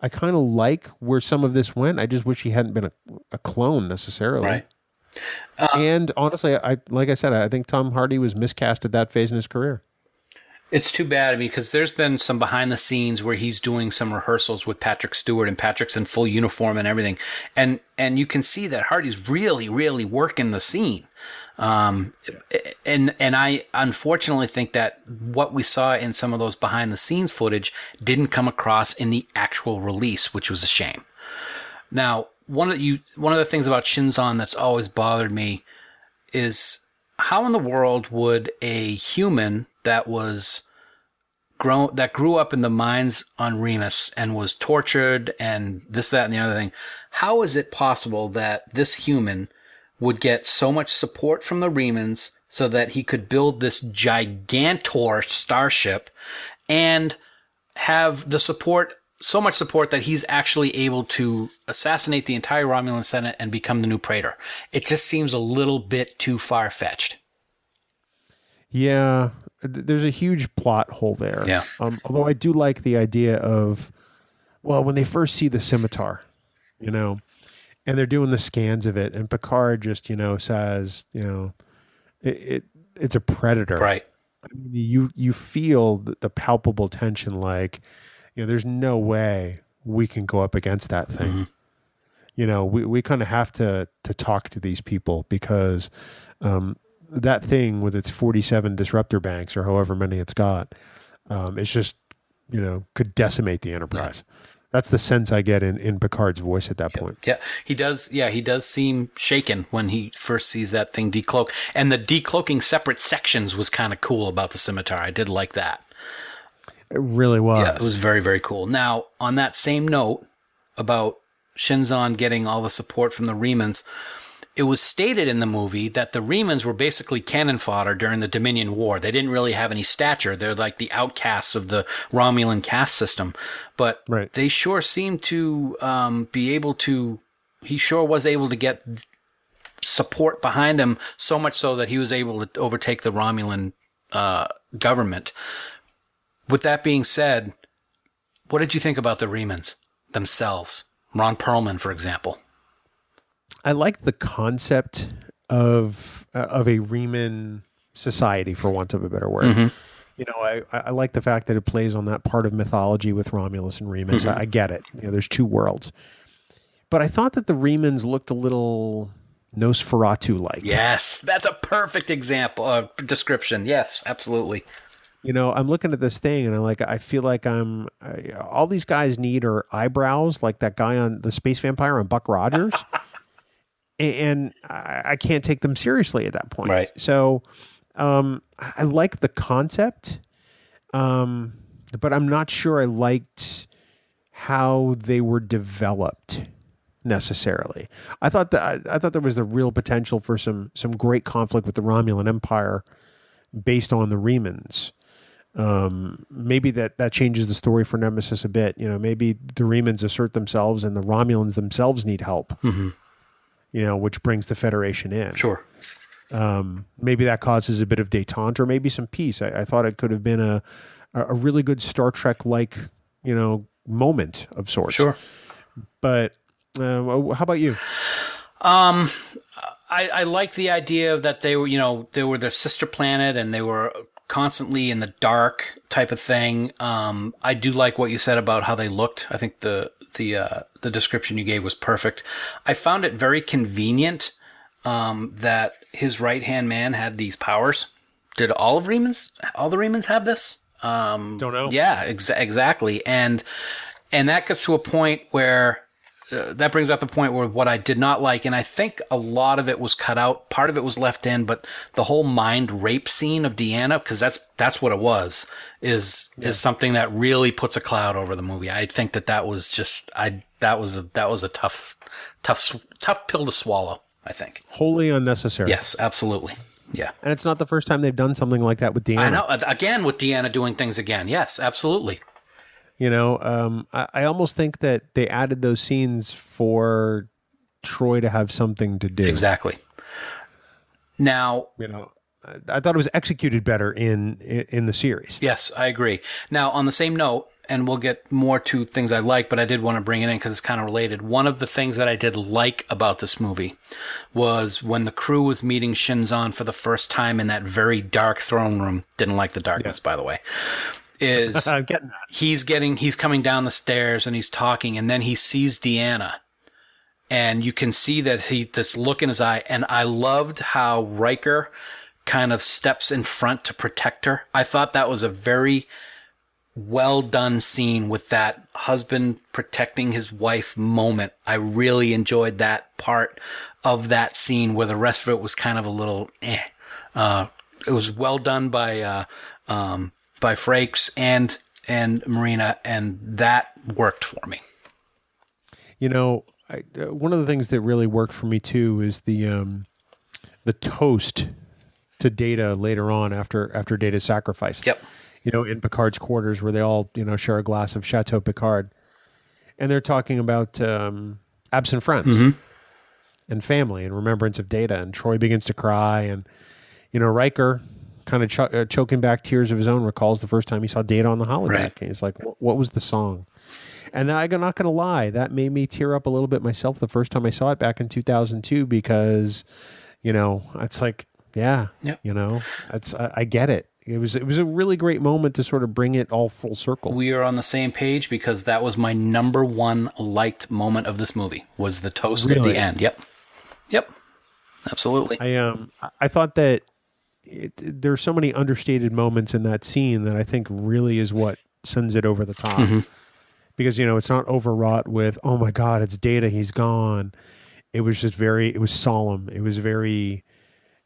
I kind of like where some of this went. I just wish he hadn't been a clone necessarily. Right. And honestly, I think Tom Hardy was miscast at that phase in his career. It's too bad because there's been some behind the scenes where he's doing some rehearsals with Patrick Stewart, and Patrick's in full uniform and everything. And you can see that Hardy's really, really working the scene. And I unfortunately think that what we saw in some of those behind the scenes footage didn't come across in the actual release, which was a shame. Now, one of the things about Shinzon that's always bothered me is how in the world would a human that grew up in the mines on Remus and was tortured and this, that, and the other thing, how is it possible that this human would get so much support from the Remans so that he could build this gigantor starship and have the support, so much support that he's actually able to assassinate the entire Romulan Senate and become the new Praetor? It just seems a little bit too far-fetched. Yeah, there's a huge plot hole there. Yeah. Although I do like the idea of, well, when they first see the scimitar, and they're doing the scans of it, and Picard just, says, it's a predator. Right. I mean, you feel the palpable tension, like, there's no way we can go up against that thing. Mm-hmm. We kind of have to talk to these people because that thing with its 47 disruptor banks or however many it's got, it's just, could decimate the Enterprise. Yeah. That's the sense I get in Picard's voice at that point. Yeah, he does. Yeah, he does seem shaken when he first sees that thing decloak. And the decloaking separate sections was kind of cool about the scimitar. I did like that. It really was. Yeah, it was very, very cool. Now, on that same note about Shinzon getting all the support from the Remans, it was stated in the movie that the Remans were basically cannon fodder during the Dominion War. They didn't really have any stature. They're like the outcasts of the Romulan caste system. But right. They sure seemed to be able to... He sure was able to get support behind him, so much so that he was able to overtake the Romulan government. With that being said, what did you think about the Remans themselves? Ron Perlman, for example. I like the concept of a Reman society, for want of a better word. Mm-hmm. I like the fact that it plays on that part of mythology with Romulus and Remus. Mm-hmm. I get it. There's two worlds. But I thought that the Remans looked a little Nosferatu-like. Yes, that's a perfect example of description. Yes, absolutely. I'm looking at this thing and I feel like all these guys need are eyebrows, like that guy on the Space Vampire on Buck Rogers. And I can't take them seriously at that point. Right. So I like the concept, but I'm not sure I liked how they were developed necessarily. I thought there was the real potential for some great conflict with the Romulan Empire based on the Remans. Maybe that changes the story for Nemesis a bit. Maybe the Remans assert themselves and the Romulans themselves need help. Mm-hmm. Which brings the Federation in. Sure. Maybe that causes a bit of détente or maybe some peace. I thought it could have been a really good Star Trek-like, moment of sorts. Sure. But how about you? I like the idea that they were their sister planet and they were constantly in the dark type of thing. I do like what you said about how they looked. I think the description you gave was perfect. I found it very convenient that his right-hand man had these powers. Did all the Remans have this? Don't know. Yeah, exactly. And that gets to a point where that brings up the point where what I did not like, and I think a lot of it was cut out. Part of it was left in, but the whole mind rape scene of Deanna, because that's what it was, is something that really puts a cloud over the movie. I think that was just that was a tough pill to swallow. I think wholly unnecessary. Yes, absolutely. Yeah, and it's not the first time they've done something like that with Deanna. I know. Again, with Deanna doing things again. Yes, absolutely. I almost think that they added those scenes for Troy to have something to do. Exactly. Now, I thought it was executed better in the series. Yes, I agree. Now, on the same note, and we'll get more to things I like, but I did want to bring it in because it's kind of related. One of the things that I did like about this movie was when the crew was meeting Shinzon for the first time in that very dark throne room. Didn't like the darkness, by the way. Is I'm getting that. He's coming down the stairs and he's talking, and then he sees Deanna. And you can see that this look in his eye. And I loved how Riker kind of steps in front to protect her. I thought that was a very well done scene with that husband protecting his wife moment. I really enjoyed that part of that scene where the rest of it was kind of a little it was well done by Frakes and Marina, and that worked for me. One of the things that really worked for me too is the toast to Data later on after Data's sacrifice. Yep. In Picard's quarters where they all, share a glass of Chateau Picard. And they're talking about absent friends and family and remembrance of Data. And Troy begins to cry. And, Riker, kind of choking back tears of his own, recalls the first time he saw Data on the holodeck. Right. And he's like, what was the song? And I'm not going to lie, that made me tear up a little bit myself the first time I saw it back in 2002 because, it's like, yeah, yep. I get it. It was a really great moment to sort of bring it all full circle. We are on the same page because that was my number one liked moment of this movie was the toast at the end. Yep. Absolutely. I thought that there's so many understated moments in that scene that I think really is what sends it over the top. Mm-hmm. Because, it's not overwrought with, oh my God, it's Data, he's gone. It was just it was solemn. It was very,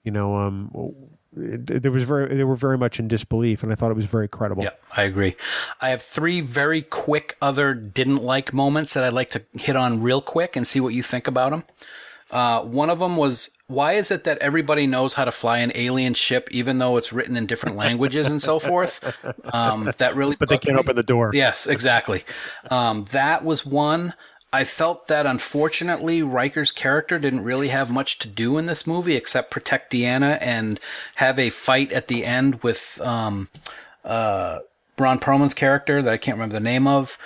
they were very much in disbelief, and I thought it was very credible. Yeah, I agree. I have 3 very quick other didn't like moments that I'd like to hit on real quick and see what you think about them. One of them was, why is it that everybody knows how to fly an alien ship, even though it's written in different languages and so forth? That really, but they can't open the door. Yes, exactly. That was one. I felt that, unfortunately, Riker's character didn't really have much to do in this movie except protect Deanna and have a fight at the end with Ron Perlman's character that I can't remember the name of,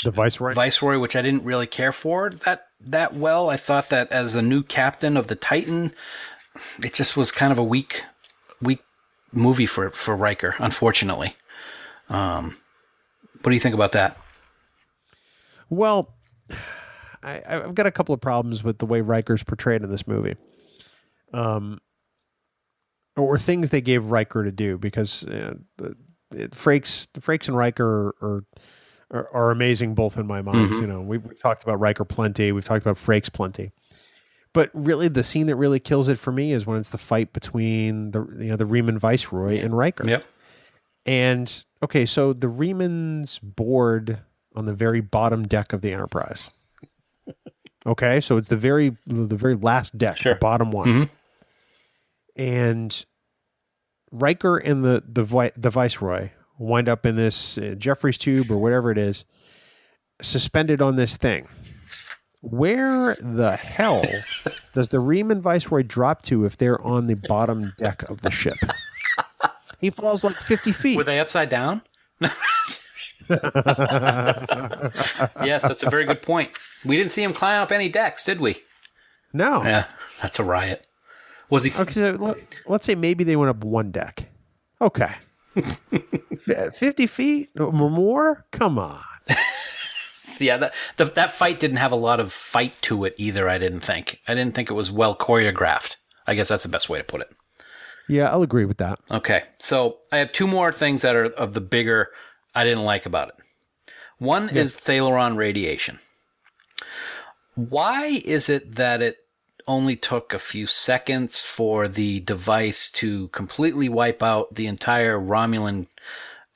the Viceroy, which I didn't really care for that well. I thought that as a new captain of the Titan, it just was kind of a weak movie for Riker, unfortunately. What do you think about that? Well, I've got a couple of problems with the way Riker's portrayed in this movie, or things they gave Riker to do, because Frakes and Riker are amazing both in my minds. Mm-hmm. We've talked about Riker plenty, we've talked about Frakes plenty, but really the scene that really kills it for me is when it's the fight between the Riemann Viceroy and Riker. Yep. And okay, so the Riemann's board on the very bottom deck of the Enterprise. Okay, so it's the very last deck, sure. The bottom one. Mm-hmm. And Riker and the Viceroy wind up in this Jeffries tube or whatever it is, suspended on this thing. Where the hell does the Riemann Viceroy drop to if they're on the bottom deck of the ship? He falls like 50 feet. Were they upside down? Yes, that's a very good point. We didn't see him climb up any decks, did we? No. Yeah, that's a riot. Was he? Okay, so let's say maybe they went up one deck. Okay. 50 feet or more? Come on. Yeah, that fight didn't have a lot of fight to it either, I didn't think. I didn't think it was well choreographed. I guess that's the best way to put it. Yeah, I'll agree with that. Okay, so I have 2 more things that are of the bigger I didn't like about it. One is Thalaron radiation. Why is it that it only took a few seconds for the device to completely wipe out the entire Romulan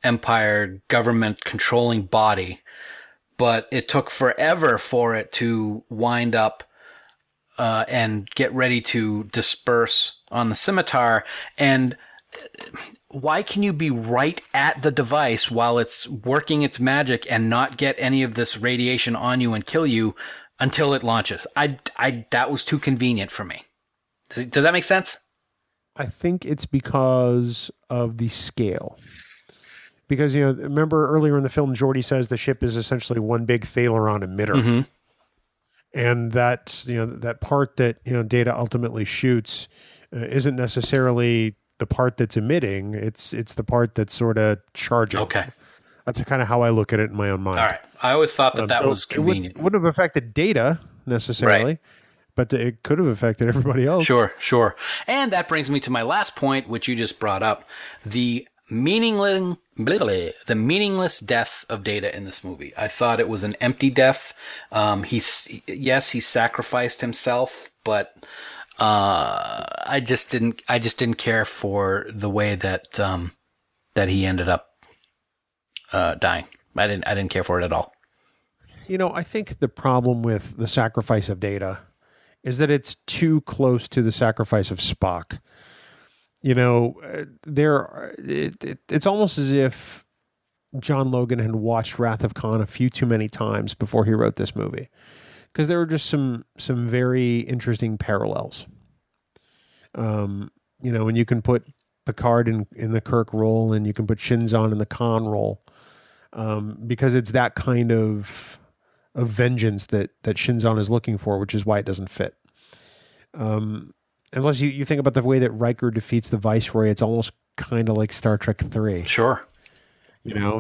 Empire government controlling body, but it took forever for it to wind up and get ready to disperse on the scimitar? And why can you be right at the device while it's working its magic and not get any of this radiation on you and kill you until it launches? That was too convenient for me. Does that make sense? I think it's because of the scale. Because, remember earlier in the film, Geordi says the ship is essentially one big Thaleron emitter. Mm-hmm. And that's, that part that, Data ultimately shoots isn't necessarily the part that's emitting. It's the part that's sort of charging. Okay. That's kind of how I look at it in my own mind. All right. I always thought that was convenient. It wouldn't have affected Data necessarily. Right. But it could have affected everybody else. Sure. And that brings me to my last point, which you just brought up. The meaningless death of Data in this movie. I thought it was an empty death. He sacrificed himself, but I just didn't care for the way that he ended up dying. I didn't care for it at all. I think the problem with the sacrifice of Data is that it's too close to the sacrifice of Spock. It's almost as if John Logan had watched Wrath of Khan a few too many times before he wrote this movie, because there were just some very interesting parallels. And you can put Picard in the Kirk role, and you can put Shinzon in the Khan role, because it's that kind of vengeance that Shinzon is looking for, which is why it doesn't fit. Unless you think about the way that Riker defeats the Viceroy, it's almost kind of like Star Trek 3. Sure.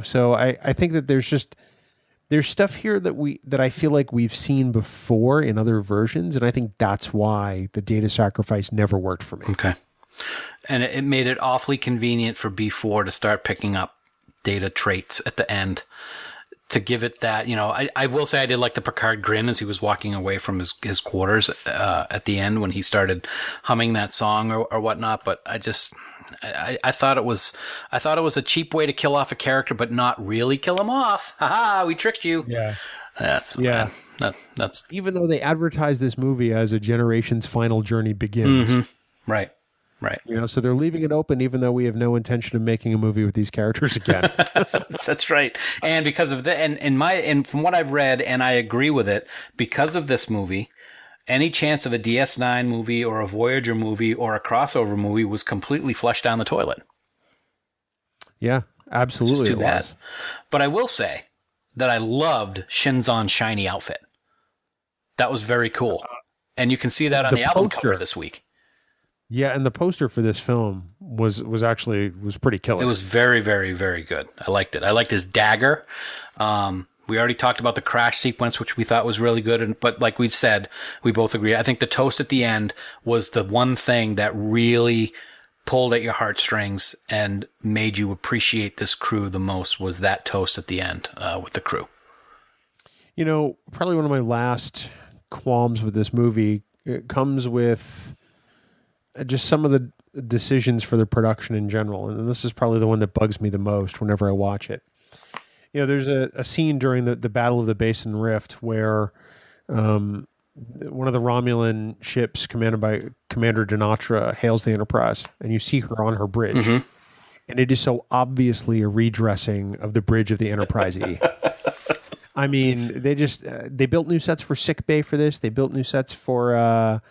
So I think that there's stuff here that I feel like we've seen before in other versions, and I think that's why the Data sacrifice never worked for me. Okay. And it made it awfully convenient for B4 to start picking up Data traits at the end. To give it that, I will say I did like the Picard grin as he was walking away from his quarters at the end when he started humming that song or whatnot. But I thought it was a cheap way to kill off a character, but not really kill him off. Ha! We tricked you. Yeah. That's even though they advertised this movie as a generation's final journey begins. Mm-hmm. Right. So they're leaving it open, even though we have no intention of making a movie with these characters again. That's right. And because of that, and from what I've read, and I agree with it, because of this movie, any chance of a DS9 movie or a Voyager movie or a crossover movie was completely flushed down the toilet. Yeah, absolutely. Just too bad. But I will say that I loved Shinzon's shiny outfit. That was very cool. And you can see that on the album cover this week. Yeah, and the poster for this film was pretty killer. It was very, very, very good. I liked it. I liked his dagger. We already talked about the crash sequence, which we thought was really good. But like we've said, we both agree. I think the toast at the end was the one thing that really pulled at your heartstrings and made you appreciate this crew the most, was that toast at the end with the crew. Probably one of my last qualms with this movie, it comes with just some of the decisions for the production in general. And this is probably the one that bugs me the most whenever I watch it. There's a scene during the Battle of the Basin Rift where one of the Romulan ships commanded by Commander Dinatra hails the Enterprise, and you see her on her bridge. Mm-hmm. And it is so obviously a redressing of the bridge of the Enterprise E. I mean, they built new sets for sickbay for this. They built new sets for a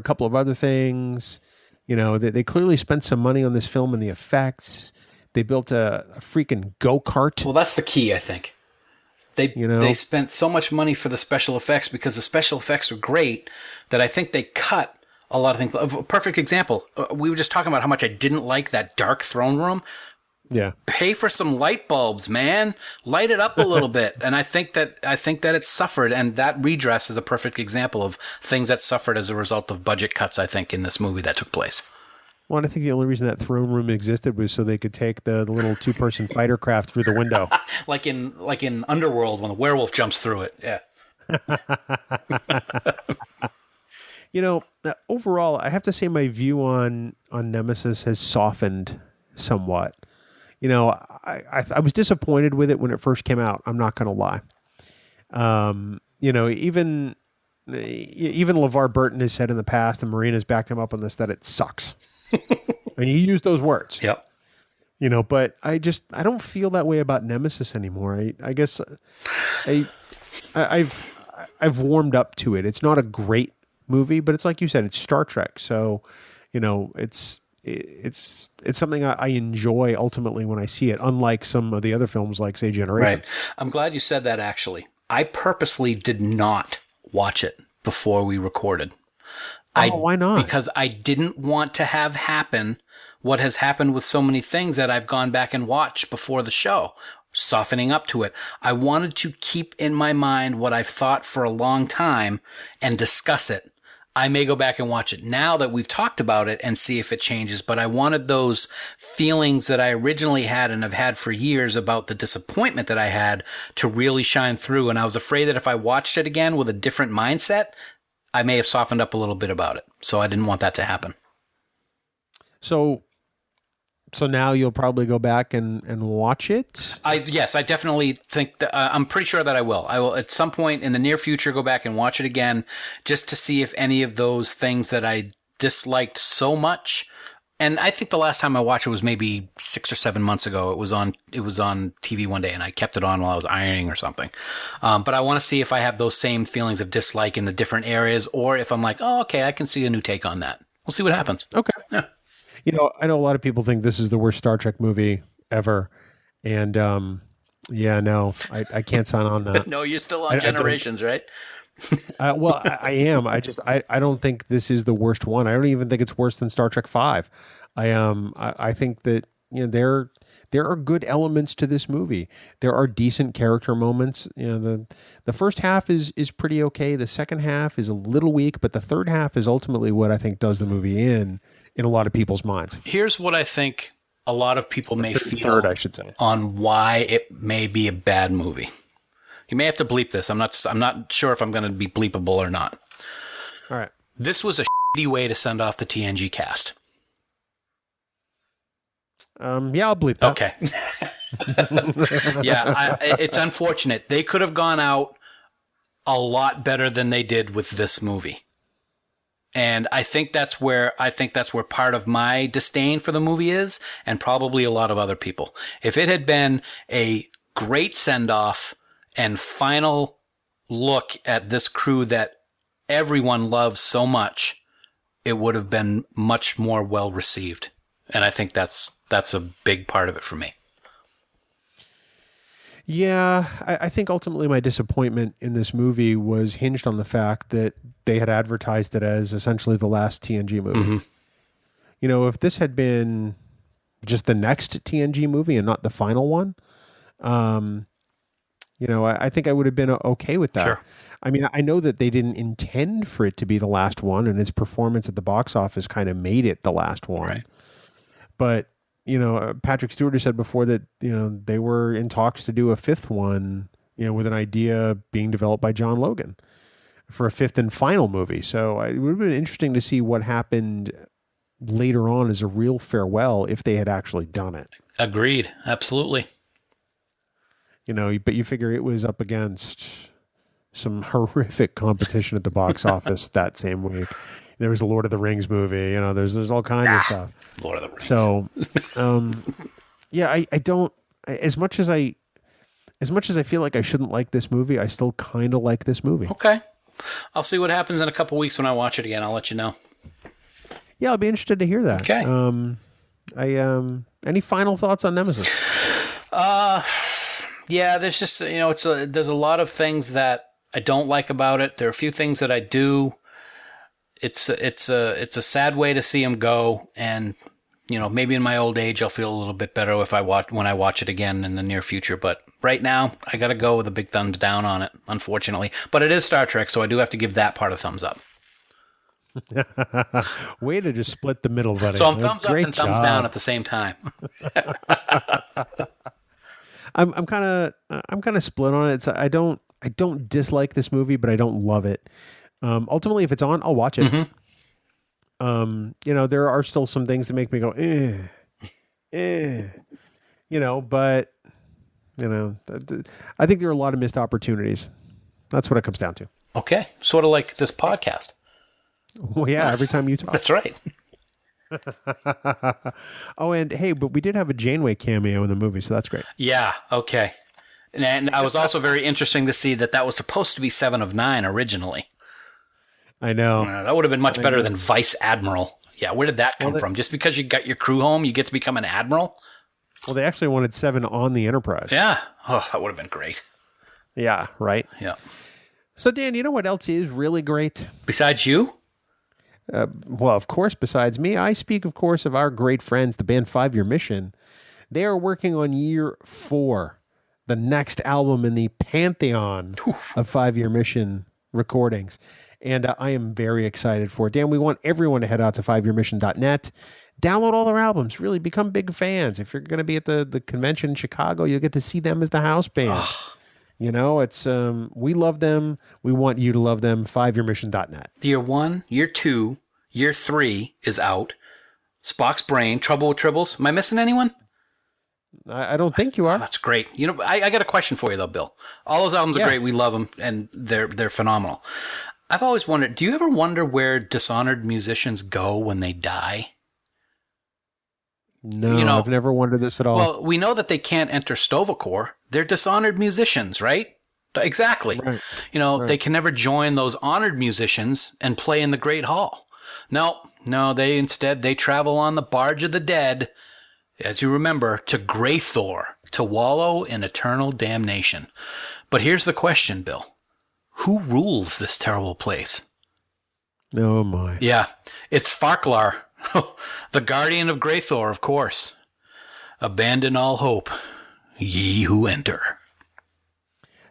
couple of other things. They clearly spent some money on this film and the effects. They built a freaking go-kart. Well, that's the key, I think. They spent so much money for the special effects because the special effects were great that I think they cut a lot of things. A perfect example, we were just talking about how much I didn't like that dark throne room. Yeah. Pay for some light bulbs, man. Light it up a little bit. And I think that it suffered, and that redress is a perfect example of things that suffered as a result of budget cuts, I think, in this movie that took place. Well, I think the only reason that throne room existed was so they could take the little two-person fighter craft through the window. like in Underworld when the werewolf jumps through it. Yeah. Overall, I have to say my view on Nemesis has softened somewhat. I was disappointed with it when it first came out. I'm not going to lie. Even LeVar Burton has said in the past, and Marina's backed him up on this, that it sucks. And he used those words. Yep. But I don't feel that way about Nemesis anymore. I guess I've warmed up to it. It's not a great movie, but it's like you said, it's Star Trek. So, it's something I enjoy ultimately when I see it, unlike some of the other films like, say, Generations. Right. I'm glad you said that, actually. I purposely did not watch it before we recorded. Why not? Because I didn't want to have happen what has happened with so many things that I've gone back and watched before the show, softening up to it. I wanted to keep in my mind what I've thought for a long time and discuss it. I may go back and watch it now that we've talked about it and see if it changes, but I wanted those feelings that I originally had and have had for years about the disappointment that I had to really shine through. And I was afraid that if I watched it again with a different mindset, I may have softened up a little bit about it. So I didn't want that to happen. So now you'll probably go back and watch it? Yes, I definitely think that I'm pretty sure that I will. I will at some point in the near future go back and watch it again just to see if any of those things that I disliked so much. And I think the last time I watched it was maybe 6 or 7 months ago. It was on TV one day, and I kept it on while I was ironing or something. But I want to see if I have those same feelings of dislike in the different areas, or if I'm like, oh, okay, I can see a new take on that. We'll see what happens. Okay. Yeah. I know a lot of people think this is the worst Star Trek movie ever. And, I can't sign on that. No, you're still on Generations, right? Well, I am. I don't think this is the worst one. I don't even think it's worse than Star Trek V. I think that, there are good elements to this movie. There are decent character moments. The first half is pretty okay. The second half is a little weak, but the third half is ultimately what I think does the movie in a lot of people's minds. Here's what I think a lot of people may feel I should say, on why it may be a bad movie. You may have to bleep this. I'm not sure if I'm going to be bleepable or not. All right. This was a shitty way to send off the TNG cast. Yeah, I'll bleep that. Okay. Yeah, it's unfortunate. They could have gone out a lot better than they did with this movie. And I think that's where part of my disdain for the movie is, and probably a lot of other people. If it had been a great send-off and final look at this crew that everyone loves so much, it would have been much more well received. And I think that's a big part of it for me. Yeah, I think ultimately my disappointment in this movie was hinged on the fact that they had advertised it as essentially the last TNG movie. Mm-hmm. If this had been just the next TNG movie and not the final one, I think I would have been okay with that. Sure. I mean, I know that they didn't intend for it to be the last one, and its performance at the box office kind of made it the last one. Right. But Patrick Stewart has said before that, they were in talks to do a fifth one, with an idea being developed by John Logan for a fifth and final movie. So it would have been interesting to see what happened later on as a real farewell if they had actually done it. Agreed. Absolutely. But you figure it was up against some horrific competition at the box office that same week. There was a Lord of the Rings movie, there's all kinds of stuff. Lord of the Rings. So, yeah, I don't, as much as I feel like I shouldn't like this movie, I still kind of like this movie. Okay. I'll see what happens in a couple weeks when I watch it again. I'll let you know. Yeah, I'll be interested to hear that. Okay. Any final thoughts on Nemesis? Yeah, there's just, there's a lot of things that I don't like about it. There are a few things that I do. It's a sad way to see him go, and maybe in my old age I'll feel a little bit better when I watch it again in the near future. But right now I got to go with a big thumbs down on it, unfortunately. But it is Star Trek, so I do have to give that part a thumbs up. Way to just split the middle, buddy. So I'm thumbs up and thumbs job. down at the same time. I'm kind of split on it. I don't dislike this movie, but I don't love it. Ultimately, if it's on, I'll watch it. Mm-hmm. There are still some things that make me go, but I think there are a lot of missed opportunities. That's what it comes down to. Okay. Sort of like this podcast. Well, yeah, every time you talk. That's right. Oh, and hey, but we did have a Janeway cameo in the movie, so that's great. Yeah. Okay. And I was also very interesting to see that was supposed to be 7 of 9 originally. I know. That would have been much better than Vice Admiral. Yeah, where did that come from? Just because you got your crew home, you get to become an admiral? Well, they actually wanted 7 on the Enterprise. Yeah. Oh, that would have been great. Yeah, right? Yeah. So, Dan, you know what else is really great? Besides you? Well, of course, besides me, I speak, of course, of our great friends, the band 5 Year Mission. They are working on year 4, the next album in the pantheon of 5 Year Mission recordings. And I am very excited for it. Dan, we want everyone to head out to 5yearmission.net. Download all their albums. Really become big fans. If you're going to be at the convention in Chicago, you'll get to see them as the house band. You know, it's we love them. We want you to love them. 5yearmission.net. Year 1, year 2, year 3 is out. Spock's Brain, Trouble with Tribbles. Am I missing anyone? I don't think you are. Oh, that's great. You know, I got a question for you though, Bill. All those albums are great. We love them, and they're phenomenal. I've always wondered, do you ever wonder where dishonored musicians go when they die? No, I've never wondered this at all. Well, we know that they can't enter Tovacor. They're dishonored musicians, right? Exactly. Right. You know, they can never join those honored musicians and play in the Great Hall. No, they travel on the Barge of the Dead, as you remember, to Graythor to wallow in eternal damnation. But here's the question, Bill. Who rules this terrible place? Oh, my. Yeah, it's Farquhar, the guardian of Graythor, of course. Abandon all hope, ye who enter.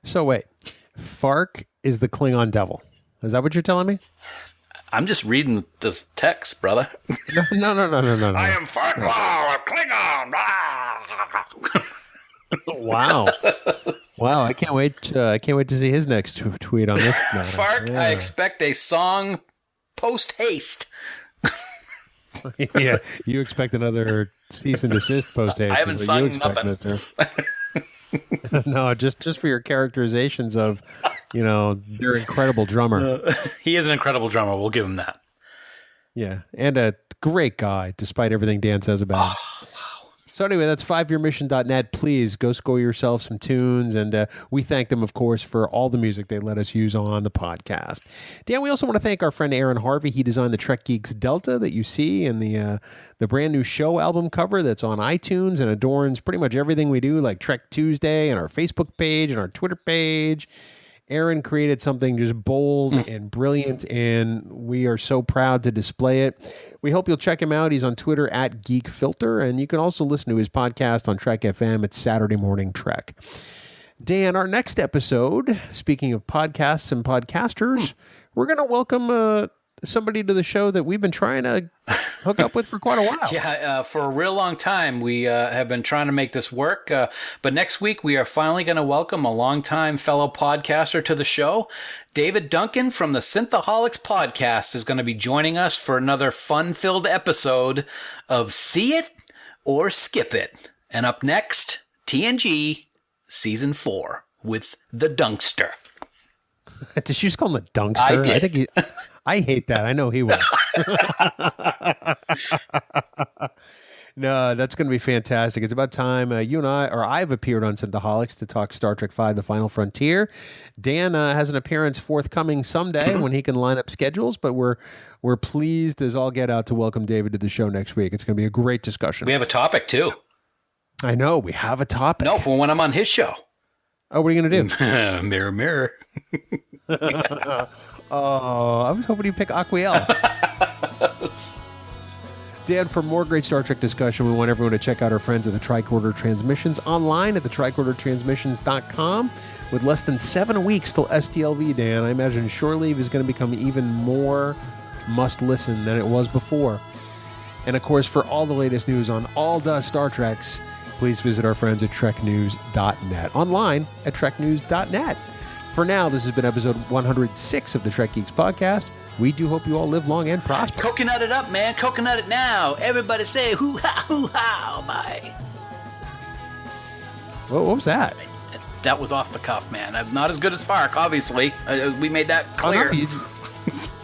So wait, Fark is the Klingon devil. Is that what you're telling me? I'm just reading this text, brother. No. I am Farquhar, a Klingon. Wow! I can't wait to see his next tweet on this. Fark, I expect a song post haste. Yeah, you expect another cease and desist post haste. I haven't sung nothing. No, just for your characterizations of, their incredible drummer. He is an incredible drummer. We'll give him that. Yeah, and a great guy, despite everything Dan says about him. So anyway, that's 5yearmission.net. Please go score yourself some tunes. And we thank them, of course, for all the music they let us use on the podcast. Dan, we also want to thank our friend Aaron Harvey. He designed the Trek Geeks Delta that you see in the brand new show album cover that's on iTunes and adorns pretty much everything we do, like Trek Tuesday and our Facebook page and our Twitter page. Aaron created something just bold and brilliant, and we are so proud to display it. We hope you'll check him out. He's on Twitter at GeekFilter, and you can also listen to his podcast on Trek FM. It's Saturday Morning Trek. Dan, our next episode, speaking of podcasts and podcasters, we're going to welcome somebody to the show that we've been trying to hook up with for quite a while. Yeah, for a real long time, we have been trying to make this work. But next week, we are finally going to welcome a longtime fellow podcaster to the show. David Duncan from the Synthaholics podcast is going to be joining us for another fun-filled episode of See It or Skip It. And up next, TNG Season 4 with The Dunkster. Did you just call him a dunkster? I did. I hate that. I know he will. No, that's going to be fantastic. It's about time you and I've appeared on Synthaholics to talk Star Trek V, The Final Frontier. Dan has an appearance forthcoming someday when he can line up schedules, but we're pleased as all get out to welcome David to the show next week. It's going to be a great discussion. We have a topic, too. I know. We have a topic. No, for when I'm on his show. Oh, what are you going to do? Mirror, mirror. Oh, I was hoping you'd pick Aquiel. Dan, for more great Star Trek discussion, we want everyone to check out our friends at the Tricorder Transmissions online at thetricordertransmissions.com. With less than 7 weeks till STLV, Dan, I imagine Shore Leave is going to become even more must-listen than it was before. And, of course, for all the latest news on all the Star Treks, please visit our friends at treknews.net. Online at treknews.net. For now, this has been episode 106 of the Trek Geeks podcast. We do hope you all live long and prosper. Coconut it up, man. Coconut it now. Everybody say hoo-ha, bye. What was that? That was off the cuff, man. I'm not as good as Fark, obviously. We made that clear. Oh, no,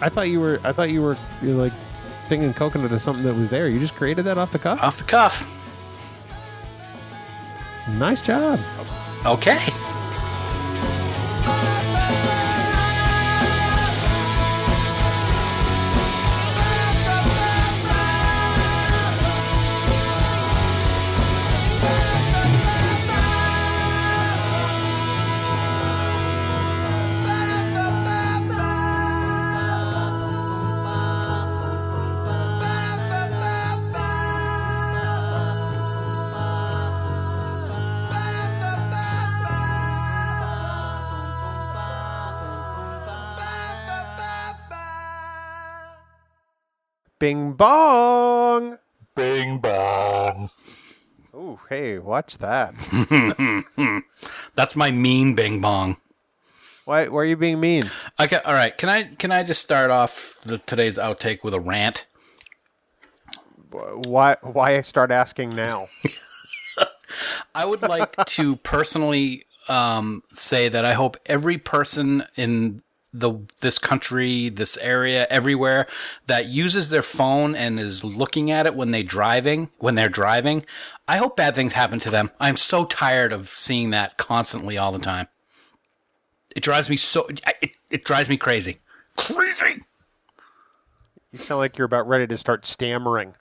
I thought you were like singing Coconut as something that was there. You just created that off the cuff? Off the cuff. Nice job. Okay. Bing bong. Bing bong. Oh, hey, watch that. That's my mean bing bong. Why are you being mean? Okay, all right. Can I just start off today's outtake with a rant? Why start asking now? I would like to personally say that I hope every person in this country, this area, everywhere that uses their phone and is looking at it when they're driving, I hope bad things happen to them. I'm so tired of seeing that constantly all the time. It drives me it drives me crazy. Crazy. You sound like you're about ready to start stammering.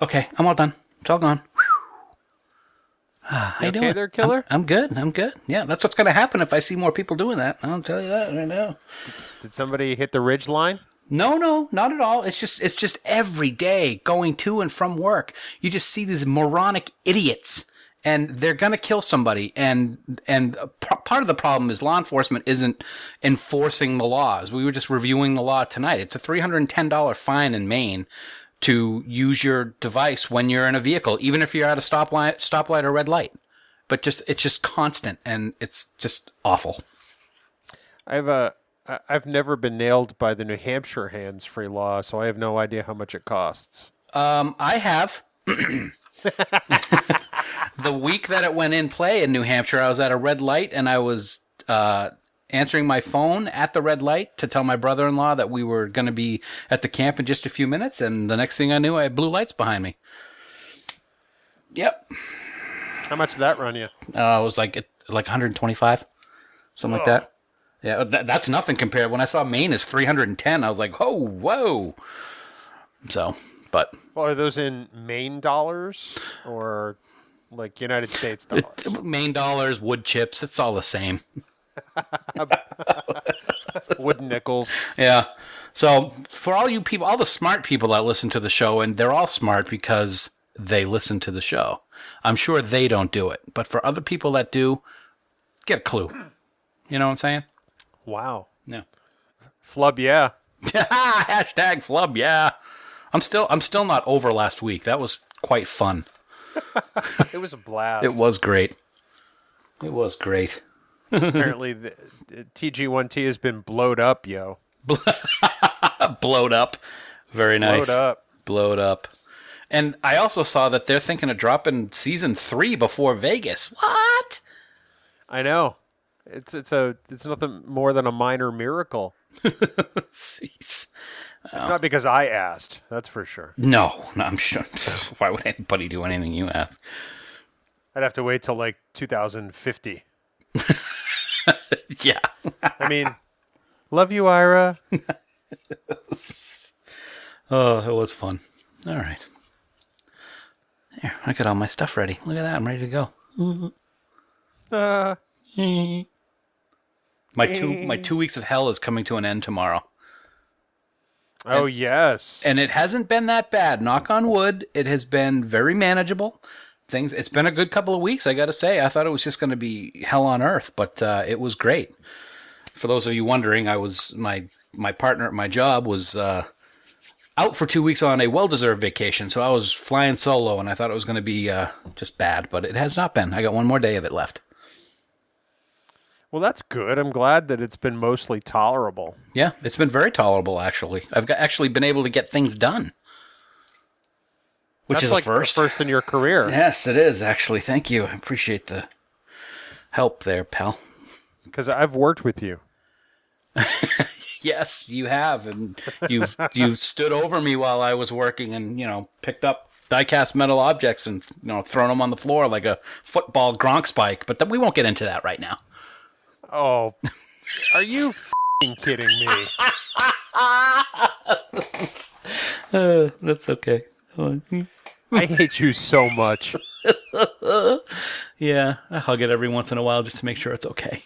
Okay, I'm all done. It's all gone. How you doing? Okay there, killer? I'm good. Yeah, that's what's going to happen if I see more people doing that. I'll tell you that right now. Did somebody hit the ridge line? No, not at all. It's just every day going to and from work. You just see these moronic idiots, and they're going to kill somebody. And part of the problem is law enforcement isn't enforcing the laws. We were just reviewing the law tonight. It's a $310 fine in Maine to use your device when you're in a vehicle, even if you're at a stoplight or red light. But it's just constant, and it's just awful. I've never been nailed by the New Hampshire hands-free law, so I have no idea how much it costs. I have. The week that it went in play in New Hampshire, I was at a red light, and I was answering my phone at the red light to tell my brother-in-law that we were going to be at the camp in just a few minutes, and the next thing I knew, I had blue lights behind me. Yep. How much did that run you? It was like 125, something like that. Yeah, that's nothing compared. When I saw Maine is 310, I was like, whoa. So, but... Well, are those in Maine dollars or like United States dollars? Maine dollars, wood chips, it's all the same. Wooden nickels. Yeah. So for all you people, all the smart people that listen to the show, and they're all smart because they listen to the show, I'm sure they don't do it. But for other people that do, get a clue. You know what I'm saying? Wow. Yeah. Flub, yeah. Hashtag flub, yeah. I'm still not over last week. That was quite fun. It was a blast. It was great. Apparently, the TG1T has been blowed up, yo. Blowed up. Very nice. Blowed up. And I also saw that they're thinking of dropping season 3 before Vegas. What? I know. It's nothing more than a minor miracle. Jeez. It's not because I asked, that's for sure. No, I'm sure. Why would anybody do anything you ask? I'd have to wait till like 2050. Yeah. I mean, love you, Ira. Oh, it was fun. All right. There, I got all my stuff ready. Look at that. I'm ready to go. My 2 weeks of hell is coming to an end tomorrow. Oh, yes. And it hasn't been that bad. Knock on wood. It has been very manageable. It's been a good couple of weeks, I got to say. I thought it was just going to be hell on earth, but it was great. For those of you wondering, my partner at my job was out for 2 weeks on a well-deserved vacation, so I was flying solo, and I thought it was going to be just bad, but it has not been. I got one more day of it left. Well, that's good. I'm glad that it's been mostly tolerable. Yeah, it's been very tolerable, actually. I've actually been able to get things done. Which That's is like a first. The first in your career. Yes, it is, actually. Thank you. I appreciate the help there, pal. Because I've worked with you. Yes, you have. And you've stood over me while I was working and, picked up die-cast metal objects and, thrown them on the floor like a football Gronk spike. But we won't get into that right now. Oh, are you f***ing kidding me? That's okay. I hate you so much. Yeah, I hug it every once in a while just to make sure it's okay.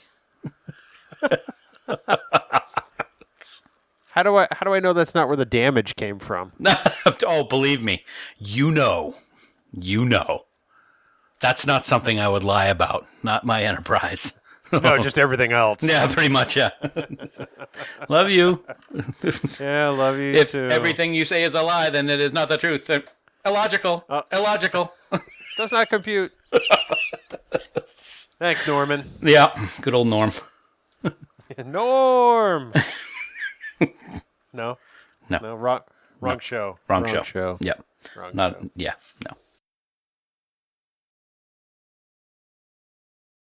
How do I know that's not where the damage came from? Oh, believe me, you know. That's not something I would lie about. Not my enterprise. No, just everything else. Yeah, pretty much, yeah. Love you. Yeah, love you If too. everything you say is a lie, then it is not the truth. Illogical. Illogical. Does not compute. Thanks, Norman. Yeah, good old Norm. Norm. No. No. Wrong show. Wrong show. show. Yep. Wrong Not. show. Yeah. No.